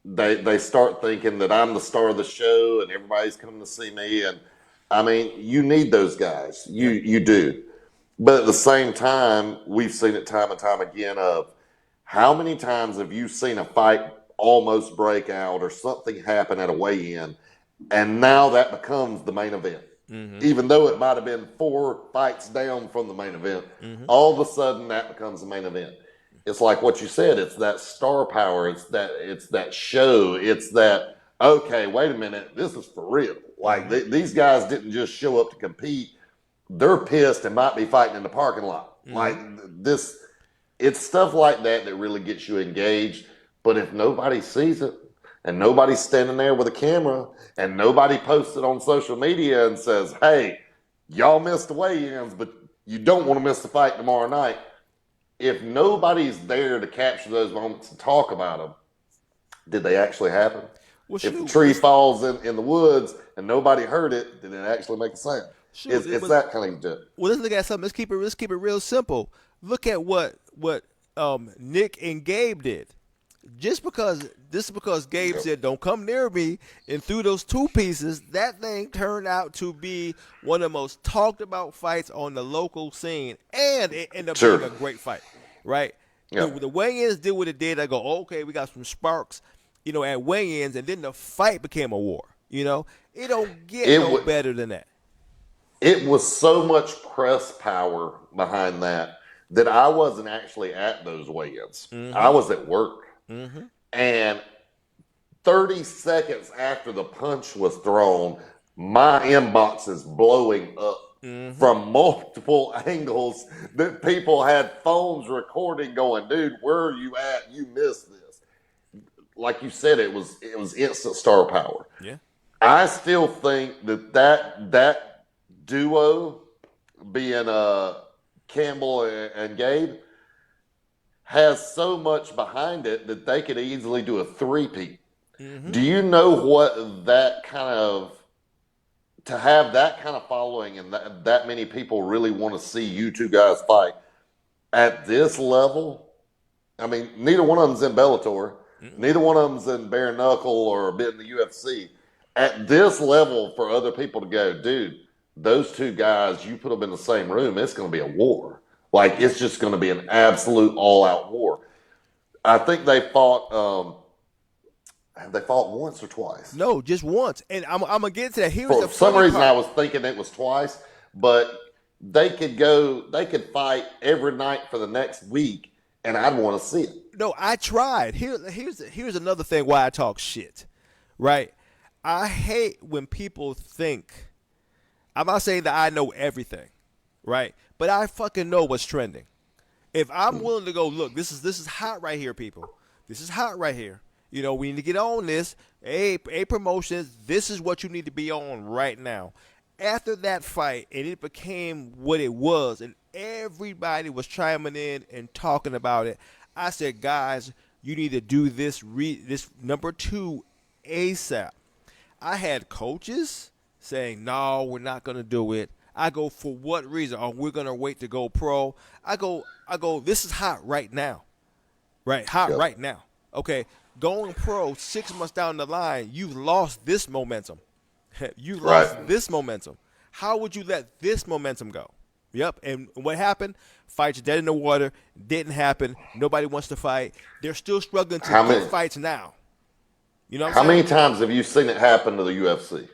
They start thinking that I'm the star of the show and everybody's coming to see me. And I mean, you need those guys. You do. But at the same time, we've seen it time and time again of how many times have you seen a fight almost break out or something happen at a weigh-in, and now that becomes the main event. Even though it might have been 4 fights down from the main event, all of a sudden that becomes the main event. It's like what you said. It's that star power. It's that show. It's that, okay, wait a minute, this is for real. Like these guys didn't just show up to compete. They're pissed and might be fighting in the parking lot. Like this, it's stuff like that that really gets you engaged. But if nobody sees it, and nobody's standing there with a camera, and nobody posts it on social media and says, hey, y'all missed the weigh-ins, but you don't want to miss the fight tomorrow night. If nobody's there to capture those moments and talk about them, did they actually happen? Well, if the tree falls in the woods and nobody heard it, did it actually make a sound? It's that kind of thing. Well, let's look at something. Let's keep it real simple. Look at what Nick and Gabe did. Just because Gabe said, don't come near me, and threw those 2 pieces, that thing turned out to be one of the most talked about fights on the local scene, and it ended up being a great fight, right? Yeah. The weigh-ins did what it did. I go, okay, we got some sparks, at weigh-ins, and then the fight became a war, It don't get better than that. It was so much press power behind that I wasn't actually at those weigh-ins. I was at work. And 30 seconds after the punch was thrown, my inbox is blowing up from multiple angles that people had phones recording going, dude, where are you at? You missed this. Like you said, it was instant star power. Yeah. I still think that duo being Campbell and Gabe, has so much behind it that they could easily do a three-peat. Mm-hmm. Do you know what that kind of to have that kind of following and that many people really want to see you two guys fight at this level? I mean, neither one of them's in Bellator. Mm-mm. Neither one of them's in bare knuckle or been in the UFC. At this level, for other people to go, dude, those two guys, you put them in the same room, it's going to be a war. Like, it's just going to be an absolute all-out war. I think they fought. Have they fought once or twice? No, just once. And I'm gonna get into that. Here's For the some funny reason, part. I was thinking it was twice, but they could fight every night for the next week, and I'd want to see it. No, I tried. Here's another thing why I talk shit. Right? I hate when people think I'm not saying that I know everything, right? But I fucking know what's trending. If I'm willing to go, look, this is hot right here, people. This is hot right here. You know, we need to get on this. Hey, promotions, this is what you need to be on right now. After that fight, and it became what it was, and everybody was chiming in and talking about it, I said, guys, you need to do this this number 2 ASAP. I had coaches saying, no, we're not going to do it. I go, for what reason? Oh, we're going to wait to go pro. I go, this is hot right now. Right, hot Yep. right now. Okay, going pro 6 months down the line, you've lost this momentum. You lost Right. this momentum. How would you let this momentum go? Yep, and what happened? Fights dead in the water. Didn't happen. Nobody wants to fight. They're still struggling to How get many? fights now. You know what How I'm many saying? times have you seen it happen to the UFC?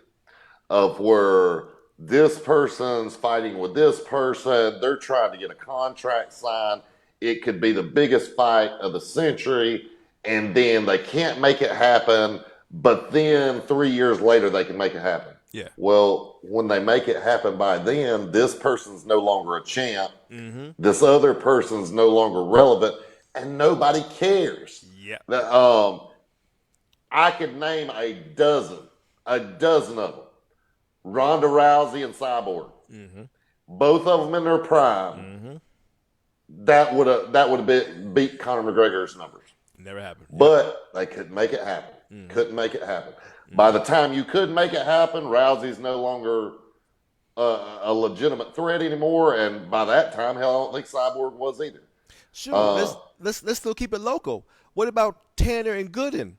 Of where this person's fighting with this person, they're trying to get a contract signed. It could be the biggest fight of the century, and then they can't make it happen, but then 3 years later they can make it happen. Yeah. Well, when they make it happen by then, this person's no longer a champ. Mm-hmm. This other person's no longer relevant, and nobody cares. Yeah. I could name a dozen of them. Ronda Rousey and Cyborg, Mm-hmm. both of them in their prime. Mm-hmm. That would have beat Conor McGregor's numbers, Never happened. but they couldn't make it happen. Mm-hmm. Couldn't make it happen. By the time you could make it happen, Rousey's no longer a legitimate threat anymore, and by that time, hell, I don't think Cyborg was either. Sure. Let's still keep it local. What about Tanner and Gooden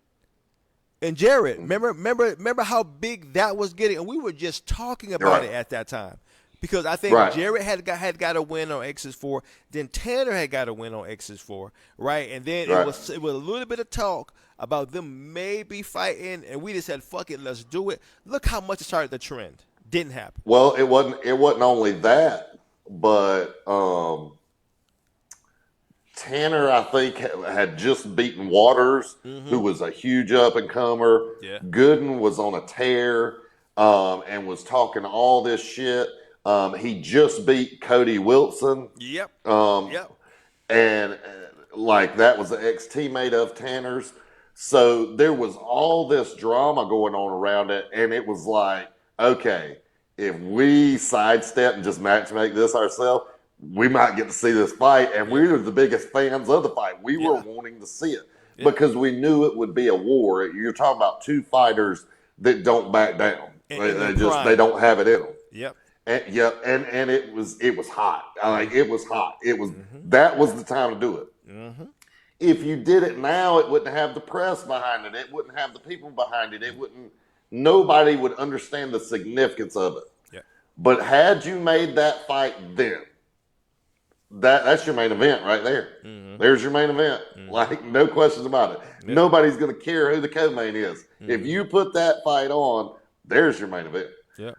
and Jarrett? Remember how big that was getting, and we were just talking about it at that time. Because I think Right. Jarrett had got a win on X's 4, then Tanner had got a win on X's 4, right? And then Right. it was a little bit of talk about them maybe fighting, and we just said, fuck it, let's do it. Look how much it started the trend. Didn't happen. Well, it wasn't only that, but Tanner, I think, had just beaten Waters, who was a huge up and comer. Yeah. Gooden was on a tear and was talking all this shit. He just beat Cody Wilson. Yep. Yep. And like that was an ex teammate of Tanner's. So there was all this drama going on around it, and it was like, okay, if we sidestep and just match make this ourselves, we might get to see this fight. And we were the biggest fans of the fight. We were wanting to see it because we knew it would be a war. You're talking about two fighters that don't back down. They don't have it in them. Yep. And it was hot. Like it was hot. It was that was the time to do it. Mm-hmm. If you did it now, it wouldn't have the press behind it. It wouldn't have the people behind it. It wouldn't. Nobody would understand the significance of it. Yeah. But had you made that fight then, that's your main event right there. Mm-hmm. There's your main event. Mm-hmm. Like no questions about it. Yeah. Nobody's going to care who the co-main is. Mm-hmm. If you put that fight on, there's your main event. Yeah.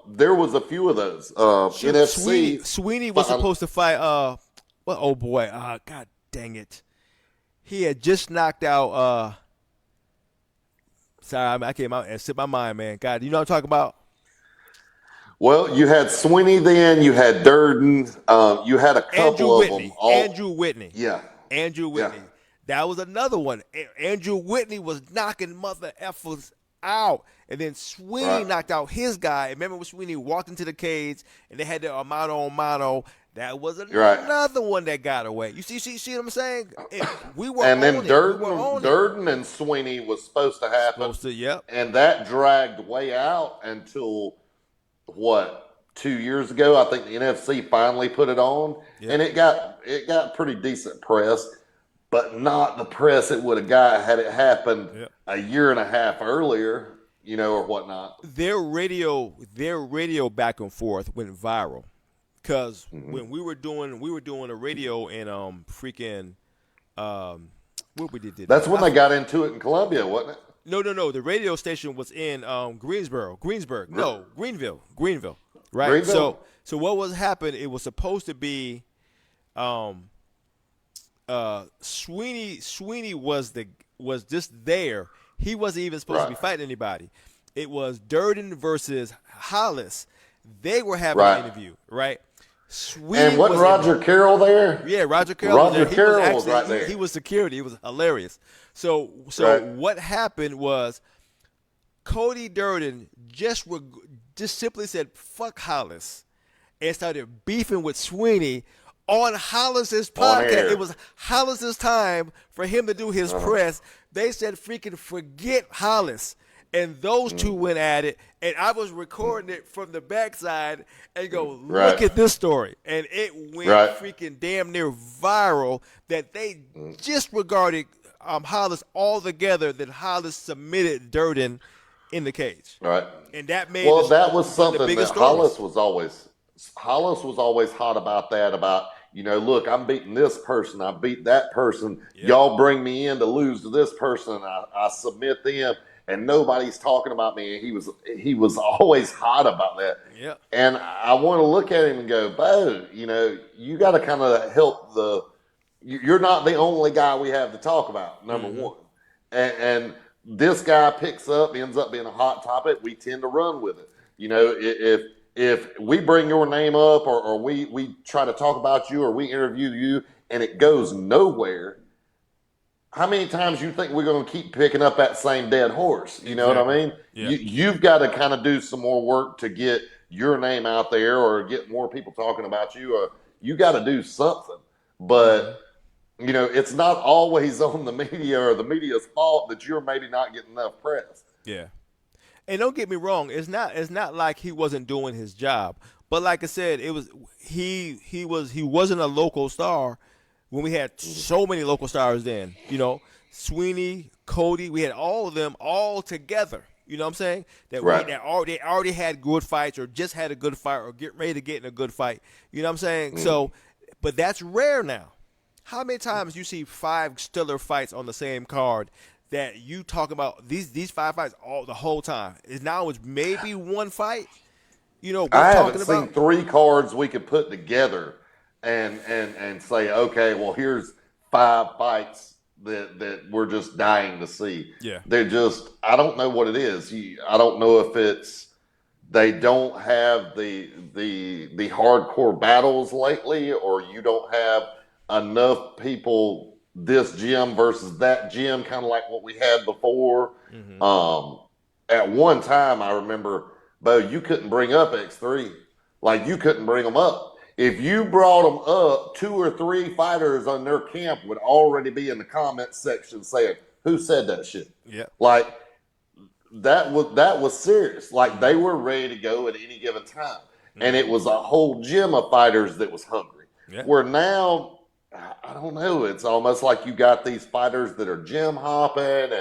There was a few of those. NFC Sweeney was supposed to fight. Well, oh boy. God dang it. He had just knocked out. Sorry, I came out and slipped my mind, man. God, you know what I'm talking about? Well, you had Sweeney then. You had Durden. You had a couple of them. Andrew Whitney. Yeah. Andrew Whitney. Yeah. That was another one. Andrew Whitney was knocking mother effers out. And then Sweeney knocked out his guy. And remember when Sweeney walked into the cage and they had the mano a mano. That was Right. another one that got away. You see what I'm saying? We were And then on it. We were on it. Durden and Sweeney was supposed to happen, Supposed to, yep. and that dragged way out until what 2 years ago. I think the NFC finally put it on, Yep. and it got pretty decent press, but not the press it would have got had it happened Yep. a year and a half earlier, or whatnot. Their radio back and forth went viral. Because when we were doing a radio in freaking what we did. That's when they got into it in Columbia, wasn't it? No. The radio station was in Greenville, right? Greenville? So what was happening? It was supposed to be Sweeney was just there. He wasn't even supposed to be fighting anybody. It was Durden versus Hollis. They were having an interview, right? Sweeney and wasn't Roger Carroll there? Yeah, Roger Carroll. Roger Carroll was right there. He was security. It was hilarious. So what happened was Cody Durden just simply said "fuck Hollis" and started beefing with Sweeney on Hollis's podcast. It was Hollis's time for him to do his press. They said freaking forget Hollis. And those two went at it, and I was recording it from the backside and go, look at this story. And it went freaking damn near viral that they disregarded Hollis altogether, that Hollis submitted Durden in the cage. Right. And that made that was something that stories. Hollis was always hot about that, about, look, I'm beating this person, I beat that person. Yep. Y'all bring me in to lose to this person, I submit them. And nobody's talking about me. And he was always hot about that. Yeah. And I want to look at him and go, Bo, you got to kind of help you're not the only guy we have to talk about, number one. And this guy ends up being a hot topic. We tend to run with it. If we bring your name up or we try to talk about you or we interview you and it goes nowhere, how many times you think we're going to keep picking up that same dead horse? You know what I mean? Yeah. You've got to kind of do some more work to get your name out there or get more people talking about you. Or you got to do something. But, it's not always on the media or the media's fault that you're maybe not getting enough press. Yeah. And don't get me wrong, it's not like he wasn't doing his job. But like I said, it was he wasn't a local star. When we had so many local stars then, Sweeney, Cody, we had all of them all together. You know what I'm saying? They already had good fights or just had a good fight or get ready to get in a good fight. You know what I'm saying? So, but that's rare now. How many times you see 5 stellar fights on the same card that you talk about these 5 fights the whole time? Now it's maybe one fight. I haven't seen 3 cards we could put together and say, okay, well, here's 5 fights that we're just dying to see. Yeah. They're just, I don't know what it is. I don't know if it's they don't have the hardcore battles lately, or you don't have enough people this gym versus that gym, kind of like what we had before. At one time, I remember, Bo, you couldn't bring up X3. Like, you couldn't bring them up. If you brought them up, 2 or 3 fighters on their camp would already be in the comments section saying, "Who said that shit?" Yeah, like that was serious. Like, they were ready to go at any given time, and it was a whole gym of fighters that was hungry. Yeah. Where now, I don't know. It's almost like you got these fighters that are gym hopping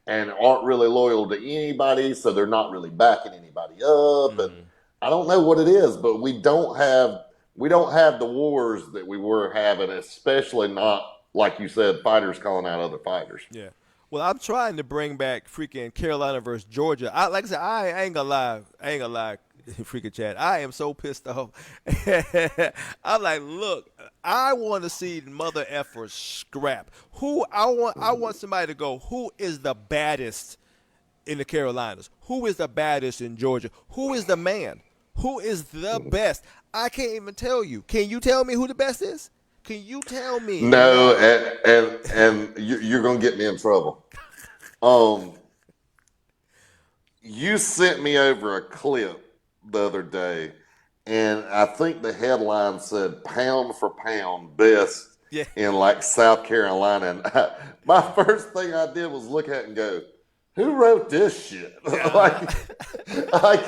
and aren't really loyal to anybody, so they're not really backing anybody up. And I don't know what it is, but we don't have the wars that we were having, especially not, like you said, fighters calling out other fighters. Yeah. Well, I'm trying to bring back freaking Carolina versus Georgia. Like I said, I ain't gonna lie, freaking Chad. I am so pissed off. I'm like, look, I want to see mother effers scrap. I want somebody to go, who is the baddest in the Carolinas? Who is the baddest in Georgia? Who is the man? Who is the best? I can't even tell you. Can you tell me who the best is? Can you tell me? No, and you're gonna get me in trouble. You sent me over a clip the other day, and I think the headline said pound for pound best Yeah. in like South Carolina. And my first thing I did was look at it and go, who wrote this shit? Uh-huh. like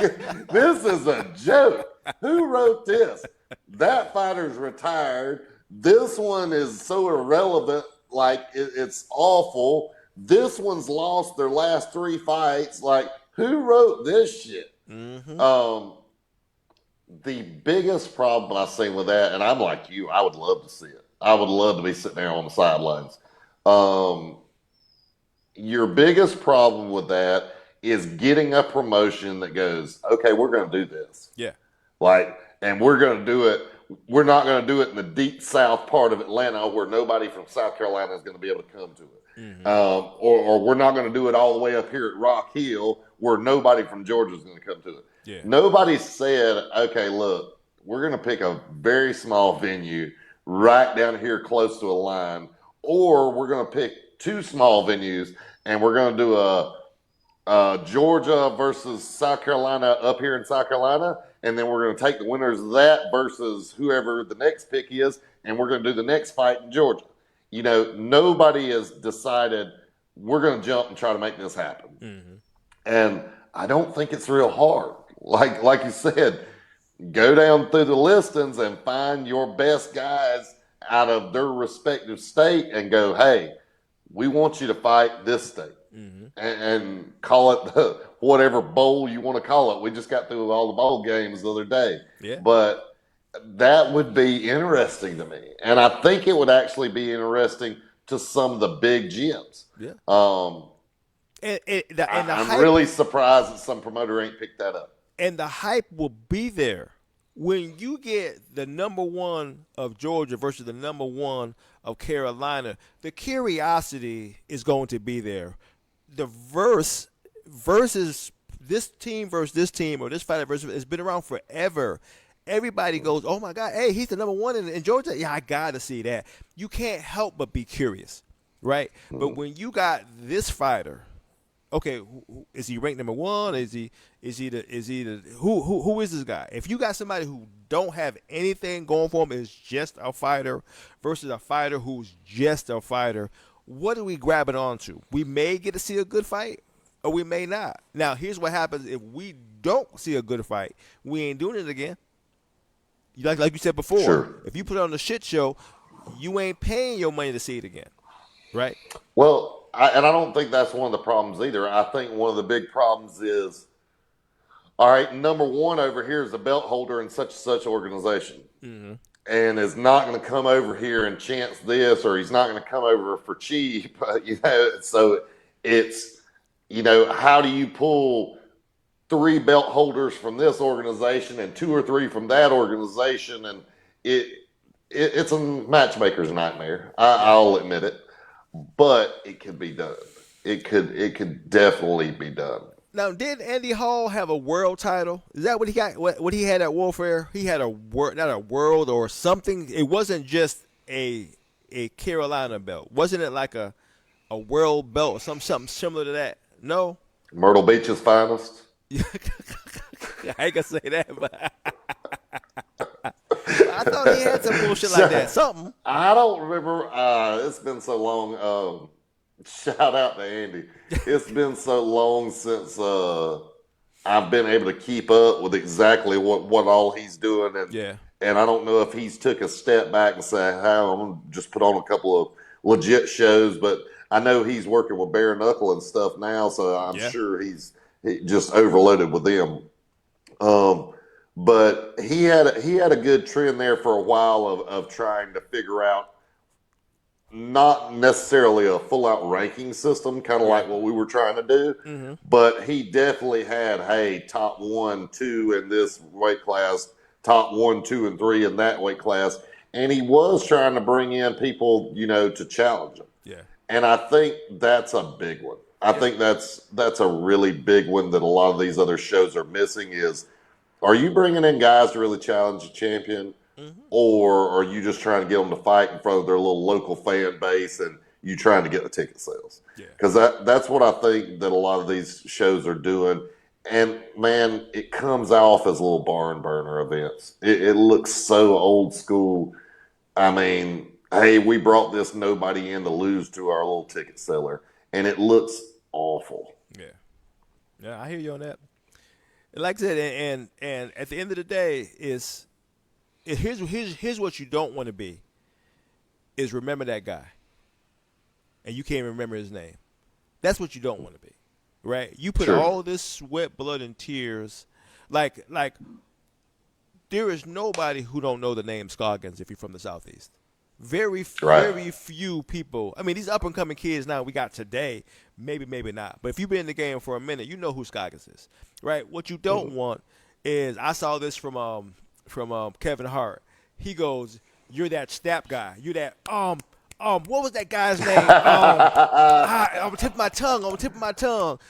this is a joke. Who wrote this? That fighter's retired. This one is so irrelevant. Like it's awful. This one's lost their last 3 fights. Like who wrote this shit? Mm-hmm. Um, the biggest problem I see with that, and I'm like you, I would love to see it. I would love to be sitting there on the sidelines. Um, your biggest problem with that is getting a promotion that goes, okay, we're going to do this. Yeah. Like, and we're going to do it. We're not going to do it in the deep south part of Atlanta where nobody from South Carolina is going to be able to come to it. Mm-hmm. Or we're not going to do it all the way up here at Rock Hill where nobody from Georgia is going to come to it. Yeah. Nobody said, okay, look, we're going to pick a very small venue right down here close to a line, or we're going to pick 2 small venues and we're going to do a Georgia versus South Carolina up here in South Carolina, and then we're going to take the winners of that versus whoever the next pick is, and we're going to do the next fight in Georgia. You know, nobody has decided we're going to jump and try to make this happen. Mm-hmm. And I don't think it's real hard. Like you said, go down through the listings and find your best guys out of their respective state and go, hey, we want you to fight this state. Mm-hmm. And call it whatever bowl you want to call it. We just got through all the bowl games the other day. Yeah. But that would be interesting to me. And I think it would actually be interesting to some of the big gyms. Yeah. I'm really surprised that some promoter ain't picked that up. And the hype will be there when you get the number one of Georgia versus the number one of Carolina. The curiosity is going to be there. The versus this team versus this team, or this fighter versus, it's been around forever. Everybody goes, oh my God, hey, he's the number one in Georgia. Yeah, I gotta see that. You can't help but be curious, right? Mm-hmm. But when you got this fighter, okay, is he ranked number one? Is he the who is this guy? If you got somebody who don't have anything going for him, is just a fighter versus a fighter who's just a fighter, what are we grabbing onto? We may get to see a good fight, or we may not. Now, here's what happens if we don't see a good fight. We ain't doing it again. Like you said before, sure. If you put on a shit show, you ain't paying your money to see it again, right? Well, I don't think that's one of the problems either. I think one of the big problems is, all right, number one over here is a belt holder in such and such organization. Mm-hmm. And is not going to come over here and chance this, or he's not going to come over for cheap, so it's, how do you pull 3 belt holders from this organization and 2 or 3 from that organization? And it's a matchmaker's nightmare. I'll admit it, but it could be done. It could definitely be done. Now, did Andy Hall have a world title? Is that what he got? What he had at Warfare? He had not a world or something. It wasn't just a Carolina belt. Wasn't it like a world belt or something similar to that? No. Myrtle Beach's finest. I ain't gonna say that, but I thought he had some bullshit like that. Something. I don't remember. It's been so long. Shout out to Andy. It's been so long since I've been able to keep up with exactly what all he's doing, and I don't know if he's took a step back and said, "Hey, I'm gonna just put on a couple of legit shows." But I know he's working with bare knuckle and stuff now, so I'm sure he's just overloaded with them. But he had a good trend there for a while of trying to figure out. Not necessarily a full-out ranking system, kind of like what we were trying to do, but he definitely had, hey, top 1, 2 in this weight class, top 1, 2, and 3 in that weight class, and he was trying to bring in people, to challenge him. Yeah, and I think that's a big one. I think that's a really big one that a lot of these other shows are missing. Is, are you bringing in guys to really challenge a champion? Mm-hmm. Or are you just trying to get them to fight in front of their little local fan base and you trying to get the ticket sales? Because that's what I think that a lot of these shows are doing. And man, it comes off as little barn burner events. It looks so old school. I mean, hey, we brought this nobody in to lose to our little ticket seller, and it looks awful. Yeah. Yeah, I hear you on that. Like I said, and at the end of the day, here's what you don't want to be is remember that guy, and you can't remember his name. That's what you don't want to be, right? You put Sure. all this sweat, blood, and tears, like there is nobody who don't know the name Scoggins if you're from the Southeast. Right. Very few people. I mean, these up and coming kids now we got today, maybe not. But if you've been in the game for a minute, you know who Scoggins is, right? What you don't want is I saw this from Kevin Hart. He goes, "You're that snap guy. You're that what was that guy's name? I'm gonna tip my tongue. I'm gonna tip my tongue.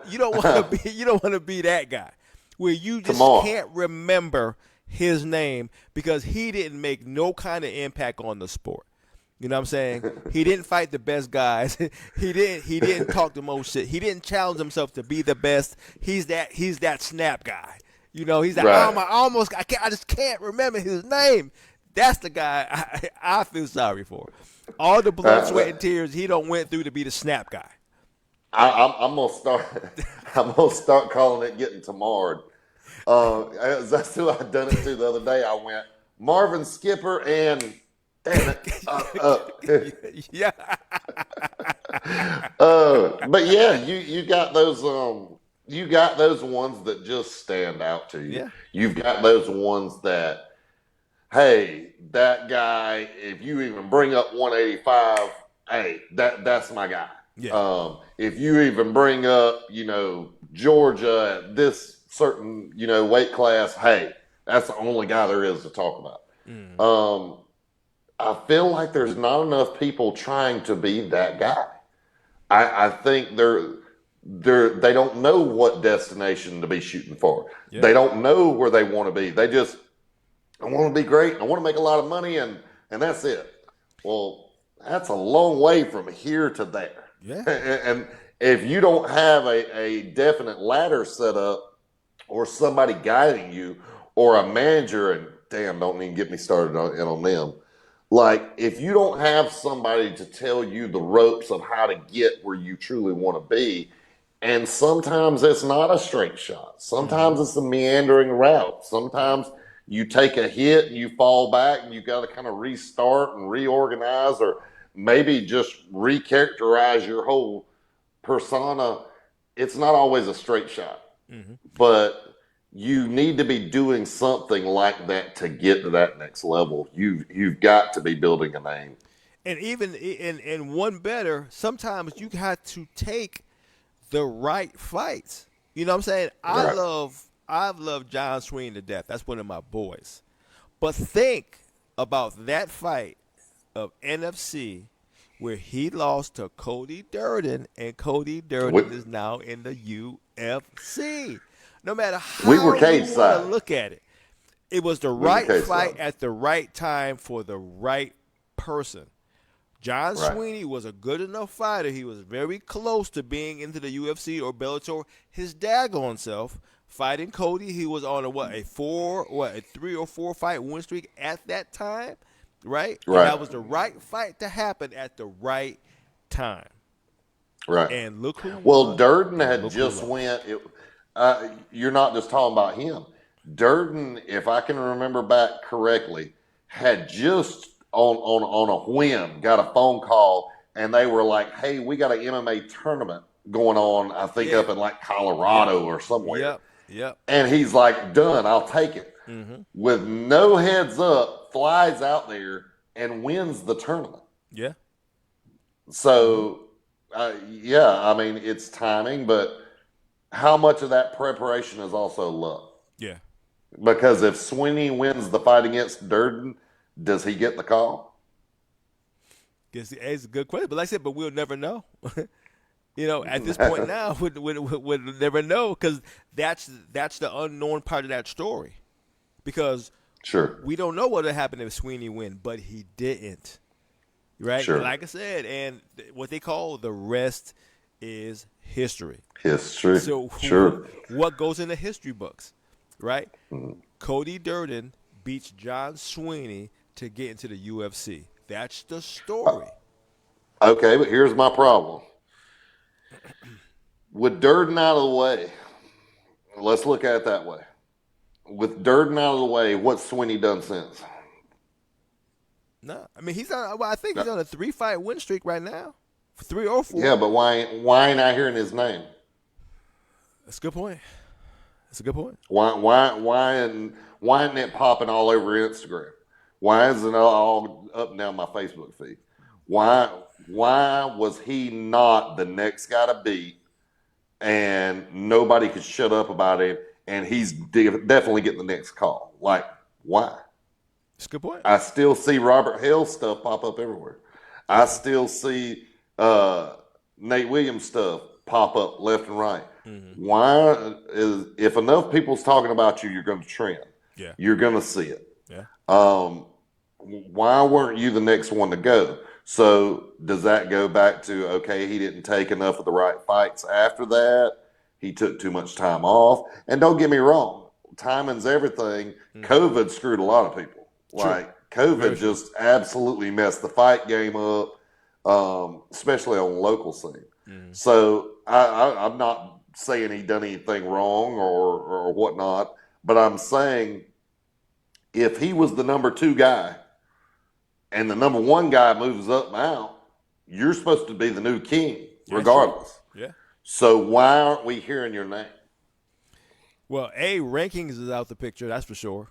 You don't want to be that guy where you just Come on. can't remember his name because he didn't make no kind of impact on the sport. You know what I'm saying? He didn't fight the best guys. He didn't talk the most shit. He didn't challenge himself to be the best. He's that snap guy. You know, he's that Right. I just can't remember his name. That's the guy I feel sorry for. All the blood, sweat, and tears he don't went through to be the snap guy. I'm gonna start. I'm gonna start calling it getting tomorrowed. That's who I done it to the other day. I went Marvin Skipper and damn it. Yeah. But yeah, you got those you got those ones that just stand out to you. Yeah. You've got those ones that, hey, that guy, if you even bring up 185, hey, that's my guy. Yeah. If you even bring up, Georgia at this certain, weight class, hey, that's the only guy there is to talk about. I feel like there's not enough people trying to be that guy. I think they don't know what destination to be shooting for. Yeah. They don't know where they want to be. They just, I want to be great. I want to make a lot of money, and that's it. Well, that's a long way from here to there. Yeah. And if you don't have a definite ladder set up, or somebody guiding you, or a manager, and damn, don't even get me started on them. Like, if you don't have somebody to tell you the ropes of how to get where you truly want to be, and sometimes it's not a straight shot. Sometimes it's a meandering route. Sometimes you take a hit and you fall back and you got to kind of restart and reorganize, or maybe just recharacterize your whole persona. It's not always a straight shot, but you need to be doing something like that to get to that next level. You've got to be building a name. And even in one better, sometimes you got to take the right fights. You know what I'm saying? Right. I've loved John Sweeney to death. That's one of my boys. But think about that fight of NFC where he lost to Cody Durden, and Cody Durden is now in the UFC. No matter We how were you cage want to side. look at it, it was the We were right cage fight side. at the right time for the right person. John Right. Sweeney was a good enough fighter. He was very close to being into the UFC or Bellator. His daggone self fighting Cody. He was on a 3 or 4 fight win streak at that time, right? And Right. that was the right fight to happen at the right time. Right. And look who Well, won. Durden And had look who just lost. went. You're not just talking about him. Durden, if I can remember back correctly, had just on a whim got a phone call, and they were like, "Hey, we got an MMA tournament going on. I think Yeah. up in like Colorado or somewhere." Yep. And he's like, "Done. I'll take it." With no heads up, flies out there and wins the tournament. Yeah. So, yeah, I mean, it's timing, but how much of that preparation is also luck? Yeah. Because if Sweeney wins the fight against Durden, does he get the call? It's a good question. But like I said, we'll never know. At this point now, we'll never know because that's the unknown part of that story. Because Sure. we don't know what would happen if Sweeney win, but he didn't. Right? Sure. Like I said, and what they call the rest is History. History. So Sure. what goes in the history books, right? Mm. Cody Durden beats John Sweeney to get into the UFC. That's the story. Okay, but here's my problem. With Durden out of the way, let's look at it that way. With Durden out of the way, what's Sweeney done since? No, I mean he's on. Well, I think No. he's on a 3-fight win streak right now, 3 or 4. Yeah, but why ain't I hearing his name? That's a good point. That's a good point. Why isn't it popping all over Instagram? Why isn't it all up and down my Facebook feed? Why was he not the next guy to beat and nobody could shut up about it and he's definitely getting the next call? Like, why? That's a good point. I still see Robert Hale stuff pop up everywhere. I still see Nate Williams stuff pop up left and right. Mm-hmm. Why is if enough people's talking about you, you're going to trend. Yeah. You're going to see it. Yeah. Why weren't you the next one to go? So does that go back to, okay, he didn't take enough of the right fights after that? He took too much time off. And don't get me wrong, timing's everything. Mm-hmm. COVID screwed a lot of people. True. Like COVID just absolutely messed the fight game up, especially on the local scene. Mm-hmm. So I'm not saying he done anything wrong or whatnot, but I'm saying if he was the number 2 guy and the number 1 guy moves up and out, you're supposed to be the new king, regardless. Yeah. So why aren't we hearing your name? Well, rankings is out the picture, that's for sure.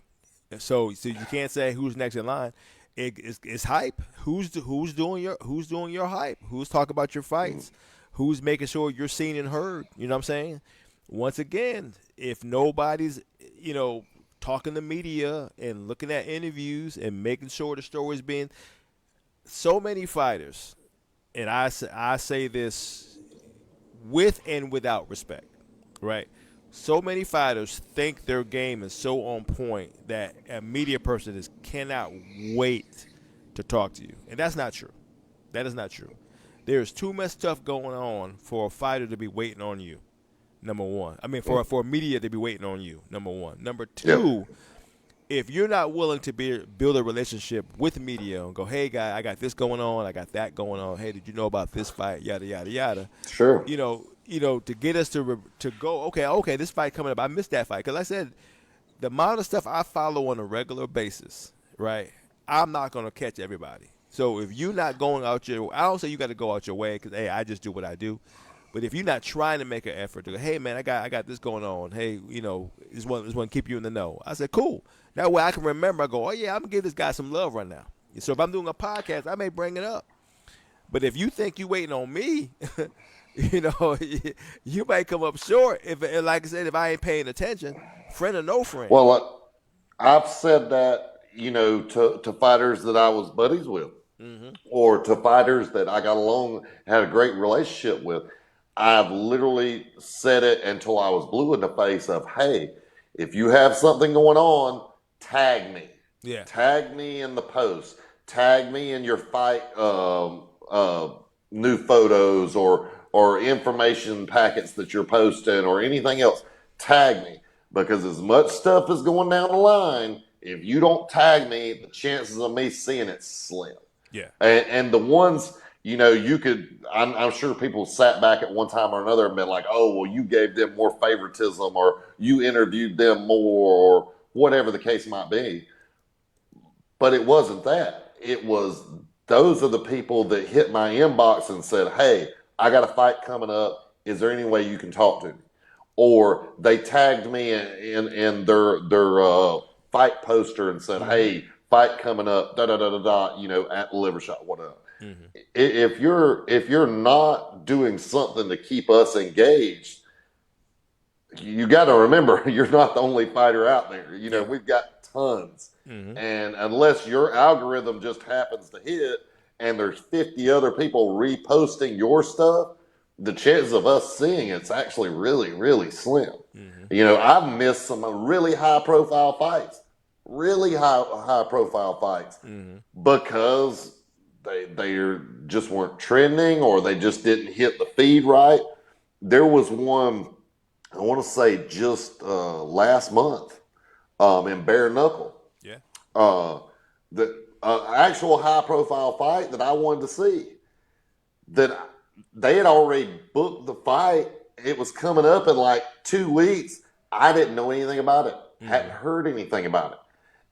So you can't say who's next in line. It's hype. Who's doing your hype? Who's talking about your fights? Who's making sure you're seen and heard? You know what I'm saying? Once again, if nobody's talking to media and looking at interviews and making sure the story's being, so many fighters, and I say this with and without respect, right? So many fighters think their game is so on point that a media person cannot wait to talk to you. And that's not true. That is not true. There's too much stuff going on for a fighter to be waiting on you, number one. I mean, for media to be waiting on you, number one. Number two, if you're not willing to build a relationship with media and go, hey, guy, I got this going on, I got that going on. Hey, did you know about this fight? Yada, yada, yada. Sure. To get us to go, okay, this fight coming up. I missed that fight. Because I said the amount of stuff I follow on a regular basis, right, I'm not going to catch everybody. So if you're not going out I don't say you got to go out your way because, hey, I just do what I do. But if you're not trying to make an effort to go, hey, man, I got this going on. Hey, this one to keep you in the know. I said, cool. That way I can remember. I go, oh, yeah, I'm going to give this guy some love right now. So if I'm doing a podcast, I may bring it up. But if you think you're waiting on me, you might come up short. If, like I said, if I ain't paying attention, friend or no friend. Well, I've said that, to fighters that I was buddies with, or to fighters that I got along, had a great relationship with. I've literally said it until I was blue in the face of, hey, if you have something going on, tag me. Yeah. Tag me in the post. Tag me in your fight new photos or information packets that you're posting or anything else. Tag me. Because as much stuff is going down the line, if you don't tag me, the chances of me seeing it's slim. Yeah. And the ones, I'm sure people sat back at one time or another and been like, oh, well, you gave them more favoritism or you interviewed them more or whatever the case might be. But it wasn't that. It was those are the people that hit my inbox and said, hey, I got a fight coming up. Is there any way you can talk to me? Or they tagged me in their fight poster and said, hey, fight coming up, at the liver shot, whatever. Mm-hmm. If you're not doing something to keep us engaged, you got to remember you're not the only fighter out there. We've got tons. Mm-hmm. And unless your algorithm just happens to hit and there's 50 other people reposting your stuff, the chances of us seeing it's actually really, really slim. Mm-hmm. I've missed some really high-profile fights, mm-hmm. because they just weren't trending or they just didn't hit the feed right. there was one, I want to say just last month in bare knuckle. Yeah. Uh, the actual high profile fight that I wanted to see, that they had already booked the fight. It was coming up in like 2 weeks. I didn't know anything about it, hadn't heard anything about it.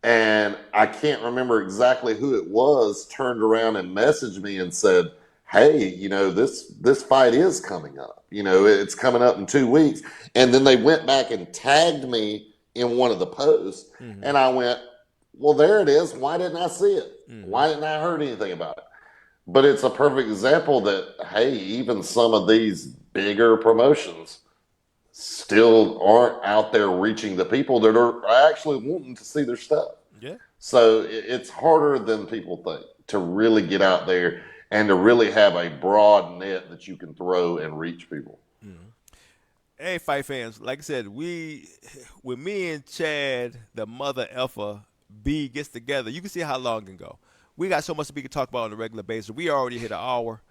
And I can't remember exactly who it was, turned around and messaged me and said, "Hey, this fight is coming up. It's coming up in 2 weeks." And then they went back and tagged me in one of the posts, and I went, "Well, there it is. Why didn't I see it? Why didn't I heard anything about it?" But it's a perfect example that, hey, even some of these bigger promotions still aren't out there reaching the people that are actually wanting to see their stuff. Yeah. So it's harder than people think to really get out there and to really have a broad net that you can throw and reach people. Hey, fight fans, like I said, when me and Chad, the mother effer B gets together, you can see how long it can go. We got so much we can talk about on a regular basis. We already hit an hour,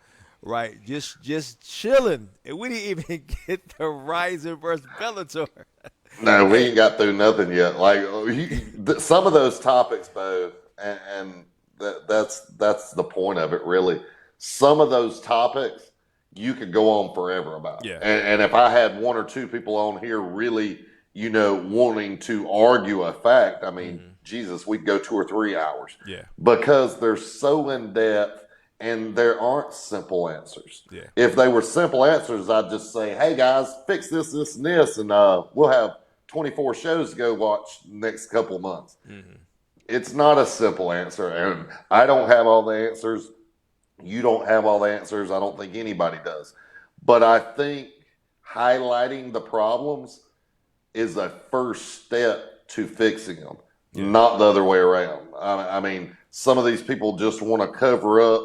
right? Just chilling, and we didn't even get the Rizin versus Bellator. No, we Hey, ain't got through nothing yet. Like some of those topics, though, and that's the point of it, really. Some of those topics you could go on forever about, yeah, and if I had one or two people on here really, wanting to argue a fact, I mean, Jesus, we'd go 2 or 3 hours yeah, because they're so in depth, and there aren't simple answers. yeah. If they were simple answers, I'd just say, "Hey guys, fix this, this, and this," and we'll have 24 shows to go watch next couple of months. It's not a simple answer, and I don't have all the answers. You don't have all the answers. I don't think anybody does. But I think highlighting the problems is a first step to fixing them, Yeah. not the other way around. I mean, some of these people just want to cover up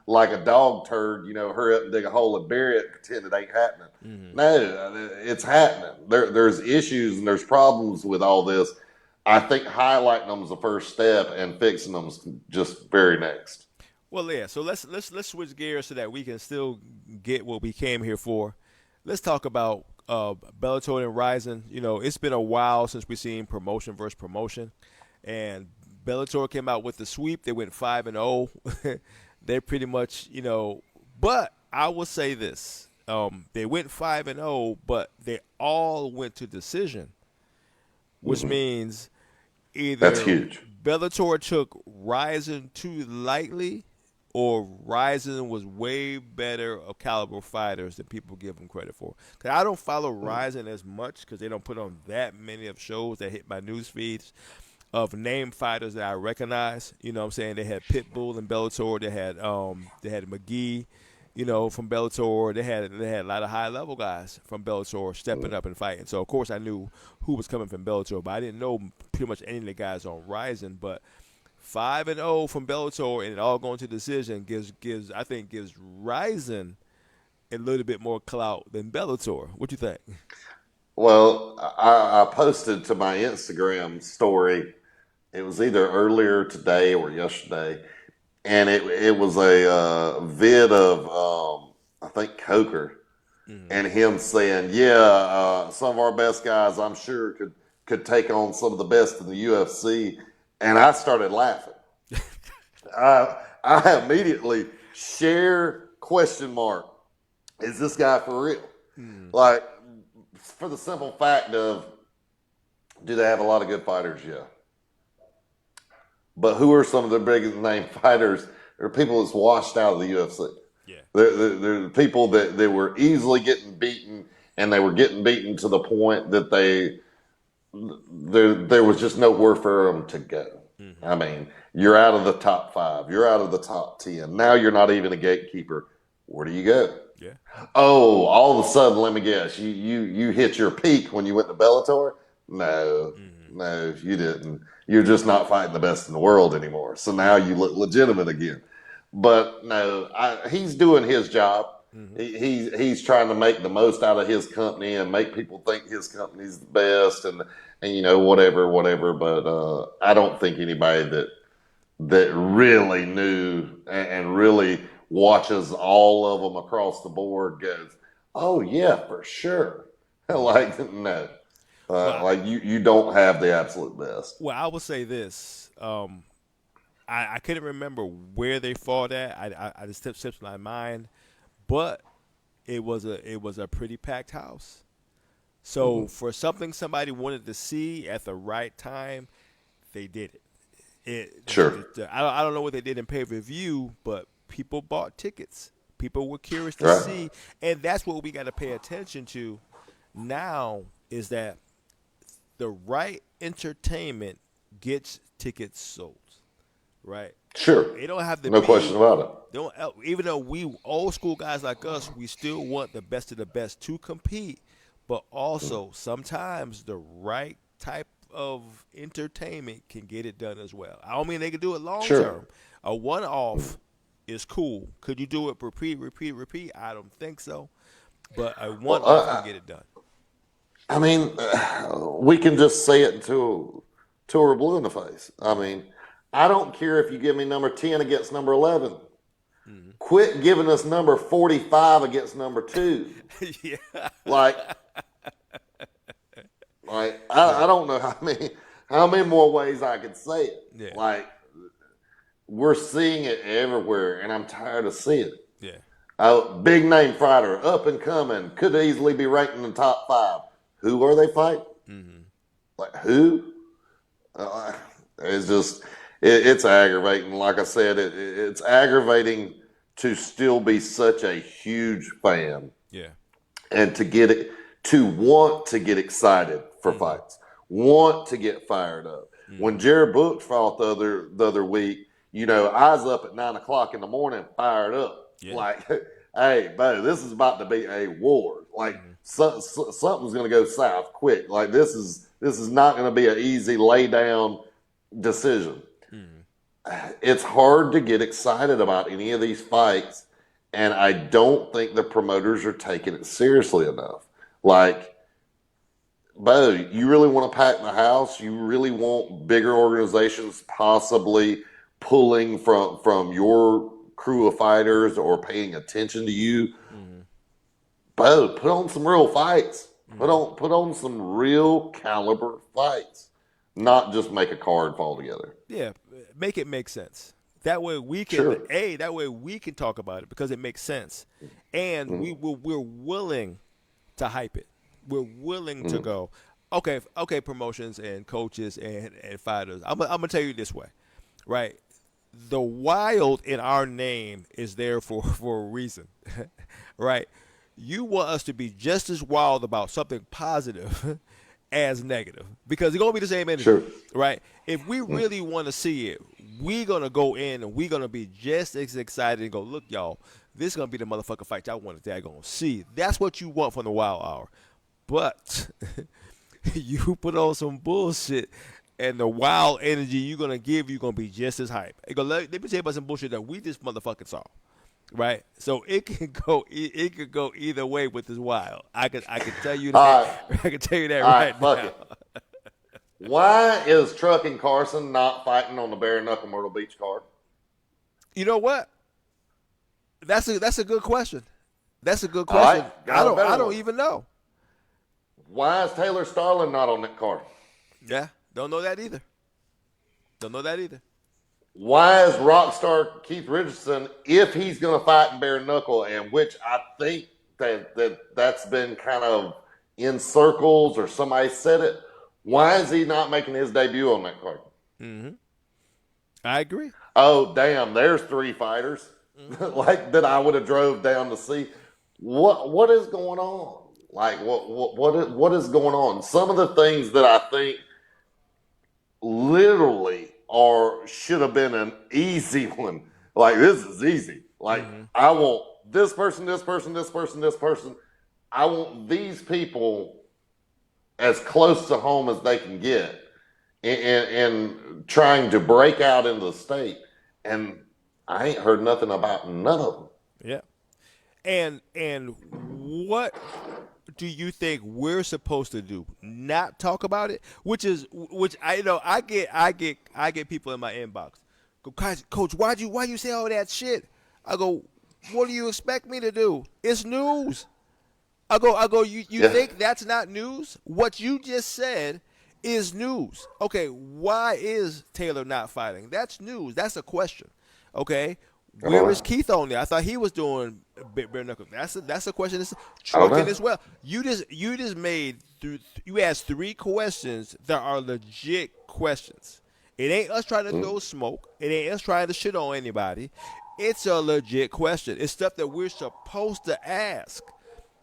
like a dog turd, hurry up and dig a hole and bury it and pretend it ain't happening. No, it's happening. There's issues and there's problems with all this. I think highlighting them is the first step, and fixing them is just very next. Well, yeah. So let's switch gears so that we can still get what we came here for. Let's talk about Bellator and Rizin. It's been a while since we've seen promotion versus promotion, and Bellator came out with the sweep. They went 5-0. They're pretty much, But I will say this: they went 5-0, but they all went to decision, which means That's either huge. Bellator took Rizin too lightly, or Rizin was way better of caliber fighters than people give them credit for. Cause I don't follow Rizin as much because they don't put on that many of shows that hit my news feeds of name fighters that I recognize. You know what I'm saying? They had Pitbull in Bellator. They had McGee, from Bellator. They had a lot of high level guys from Bellator stepping up and fighting. So of course I knew who was coming from Bellator, but I didn't know pretty much any of the guys on Rizin. But 5-0 from Bellator and it all going to decision gives Rizin a little bit more clout than Bellator. What you think? Well, I posted to my Instagram story. It was either earlier today or yesterday, and it was a vid of I think Coker and him saying, "Yeah, some of our best guys, I'm sure, could take on some of the best in the UFC," and I started laughing. I immediately share question mark. Is this guy for real? Like, for the simple fact of, do they have a lot of good fighters? Yeah. But who are some of the biggest name fighters? They're people that's washed out of the UFC. Yeah. They're the people that were easily getting beaten, and they were getting beaten to the point that there was just nowhere for them to go. I mean, you're out of the top 5. You're out of the top 10. Now you're not even a gatekeeper. Where do you go? Yeah. Oh, all of a sudden, let me guess. You hit your peak when you went to Bellator? No, no, you didn't. You're just not fighting the best in the world anymore. So now you look legitimate again. But no, he's doing his job. He's trying to make the most out of his company and make people think his company's the best, and whatever. But I don't think anybody that really knew and really watches all of them across the board goes, Oh yeah, for sure. Like no, Well, like you don't have the absolute best. well, I will say this. I couldn't remember where they fought at. I just slipped my mind, but it was a pretty packed house. So Hmm. for something somebody wanted to see at the right time, they did it. Sure. I don't know what they did in pay-per-view, but people bought tickets. People were curious to Right. see, and that's what we got to pay attention to now is that the right entertainment gets tickets sold, right? Sure. It don't have to No question be about it. don't even though we old school guys like us, we still want the best of the best to compete, but also sometimes the right type of entertainment can get it done as well. I don't mean they can do it long Sure. term. A one off is cool. Could you do it repeat, repeat, repeat? I don't think so. But a one Well, off can get it done. I mean, we can just say it until we're blue in the face. I mean, I don't care if you give me number 10 against number 11. Mm-hmm. Quit giving us number 45 against number 2. Yeah. Like, like I Yeah. don't know how many more ways I could say it. Yeah. Like, we're seeing it everywhere, and I'm tired of seeing it. Yeah. A big name fighter, up and coming, could easily be ranked in the top 5. Who are they fighting? Mm-hmm. Like who? Uh, it's just it's aggravating. Like I said, it's aggravating to still be such a huge fan Yeah. and to want to get excited for Mm-hmm. fights, want to get fired up. When Mm-hmm. Jared Book fought the other week, I was up at 9 o'clock in the morning, fired up, Yeah. like, hey, bro, this is about to be a war. Like Mm-hmm. something's going to go south quick. Like this is not going to be an easy lay down decision. Mm-hmm. It's hard to get excited about any of these fights, and I don't think the promoters are taking it seriously enough. Like, Bo, you really want to pack the house? You really want bigger organizations possibly pulling from your crew of fighters or paying attention to you? Mm-hmm. Bo, put on some real fights. Put Mm-hmm. on put on some real caliber fights, not just make a card fall together. Yeah, make it make sense. That way we can Sure. that way we can talk about it because it makes sense, and Mm-hmm. we're willing to hype it. We're willing to Mm-hmm. go. Okay, okay, promotions and coaches and fighters. I'm gonna tell you this way, right? The wild in our name is there for a reason, right? You want us to be just as wild about something positive as negative because it's gonna be the same energy, Sure. right? If we Mm-hmm. really want to see it, we gonna go in and we gonna be just as excited and go, look, y'all, this is gonna be the motherfucking fight y'all want to gonna see. That's what you want from the Wild Hour, but you put on some bullshit. And the wild energy you're gonna give, you're gonna be just as hype. Let me tell you about some bullshit that we just motherfucking saw, right? So it could go either way with this wild. I could tell you that. All right. I can tell you that All right. right Fuck now. it. Why is Trucking Carson not fighting on the bare knuckle Myrtle Beach card? You know what? That's a good question. That's a good All right. question. Got a I better don't one. even know. Why is Taylor Starlin not on that card? Yeah, don't know that either. Don't know that either. Why is Rockstar Keith Richardson, if he's going to fight in bare knuckle, and which I think that's been kind of in circles or somebody said it, why is he not making his debut on that card? Mm-hmm. I agree. Oh, damn! There's 3 fighters Mm-hmm. like that I would have drove down to see. What is going on? Like what is going on? Some of the things that I think literally or should have been an easy one. Like this is easy. Like Mm-hmm. I want this person, this person, this person, this person. I want these people as close to home as they can get and trying to break out into the state. And I ain't heard nothing about none of them. Yeah. And what do you think we're supposed to do? Not talk about it, which I know I get people in my inbox. Go, Coach, why you say all that shit? I go, what do you expect me to do? It's news. I go. You Yeah. think that's not news? What you just said is news. Okay, why is Taylor not fighting? That's news. That's a question. Okay, All where is right. Keith on there? I thought he was doing bare knuckle. That's a question. That's I don't trucking know. as well. You just made you asked three questions that are legit questions. It ain't us trying to throw smoke. It ain't us trying to shit on anybody. It's a legit question. It's stuff that we're supposed to ask,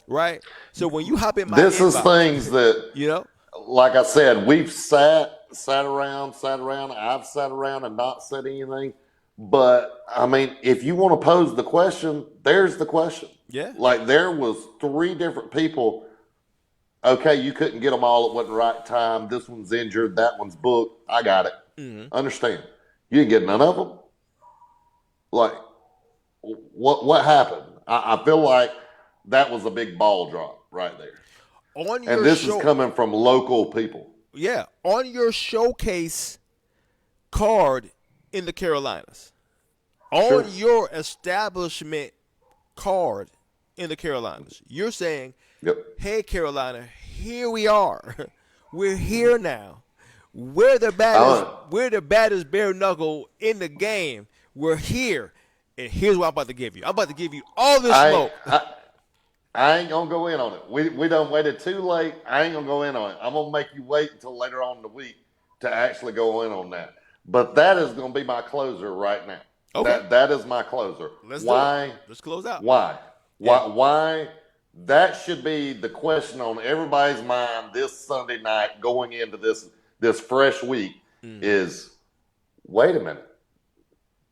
right? So when you hop in my This is inbox, things that, you know, like I said, we've sat around. I've sat around and not said anything. But I mean, if you want to pose the question, there's the question. yeah, Like there was three different people. Okay, you couldn't get them all at what the right time. This one's injured. That one's booked. I got it. mm-hmm. Understand? You didn't get none of them. Like what happened? I feel like that was a big ball drop right there. On And your this is show, coming from local people. yeah, on your showcase card in the Carolinas, Sure. on your establishment card in the Carolinas, you're saying, Yep. "Hey, Carolina, here we are. We're here now. We're the baddest. I, We're the baddest bare knuckle in the game. We're here, and here's what I'm about to give you. I'm about to give you all this I, smoke." I, I ain't gonna go in on it. We done waited too late. I ain't gonna go in on it. I'm gonna make you wait until later on in the week to actually go in on that. But that is gonna be my closer right now. Okay, That is my closer. let's do it. Why? Let's close out. Why? Yeah. Why? That should be the question on everybody's mind this Sunday night going into this fresh week is wait a minute.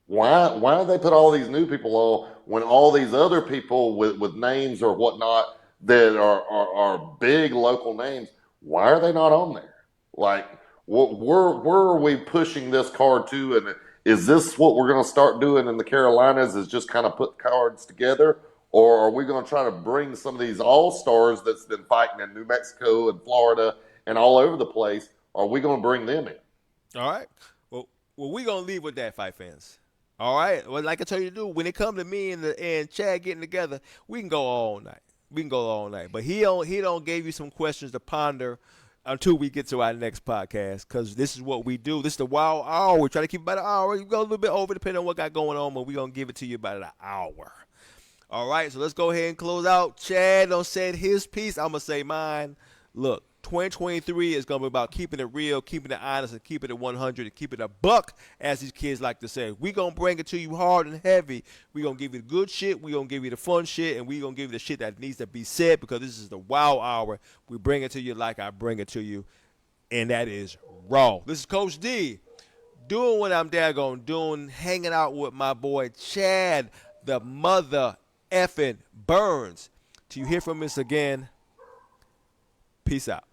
Why do they put all these new people on when all these other people with names or whatnot that are big local names, why are they not on there? Like, where are we pushing this card to? And is this what we're going to start doing in the Carolinas? Is just kind of put cards together, or are we going to try to bring some of these all stars that's been fighting in New Mexico and Florida and all over the place? Are we going to bring them in? All right. Well, we're gonna leave with that, fight fans. All right. Well, like I told you to do, when it comes to me and Chad getting together, we can go all night. We can go all night. But he don't give you some questions to ponder until we get to our next podcast, because this is what we do. This is the Wild Hour. We try to keep about an hour. We go a little bit over depending on what got going on, but we're gonna give it to you about an hour. All right, so let's go ahead and close out. Chad done said his piece. I'm going to say mine. Look, 2023 is going to be about keeping it real, keeping it honest, and keeping it 100, and keeping it a buck, as these kids like to say. We going to bring it to you hard and heavy. We going to give you the good shit. We going to give you the fun shit, and we going to give you the shit that needs to be said, because this is the Wild Hour. We bring it to you like I bring it to you, and that is raw. This is Coach D doing what I'm daggone doing, hanging out with my boy Chad, the mother effing Burns. Till you hear from us again, peace out.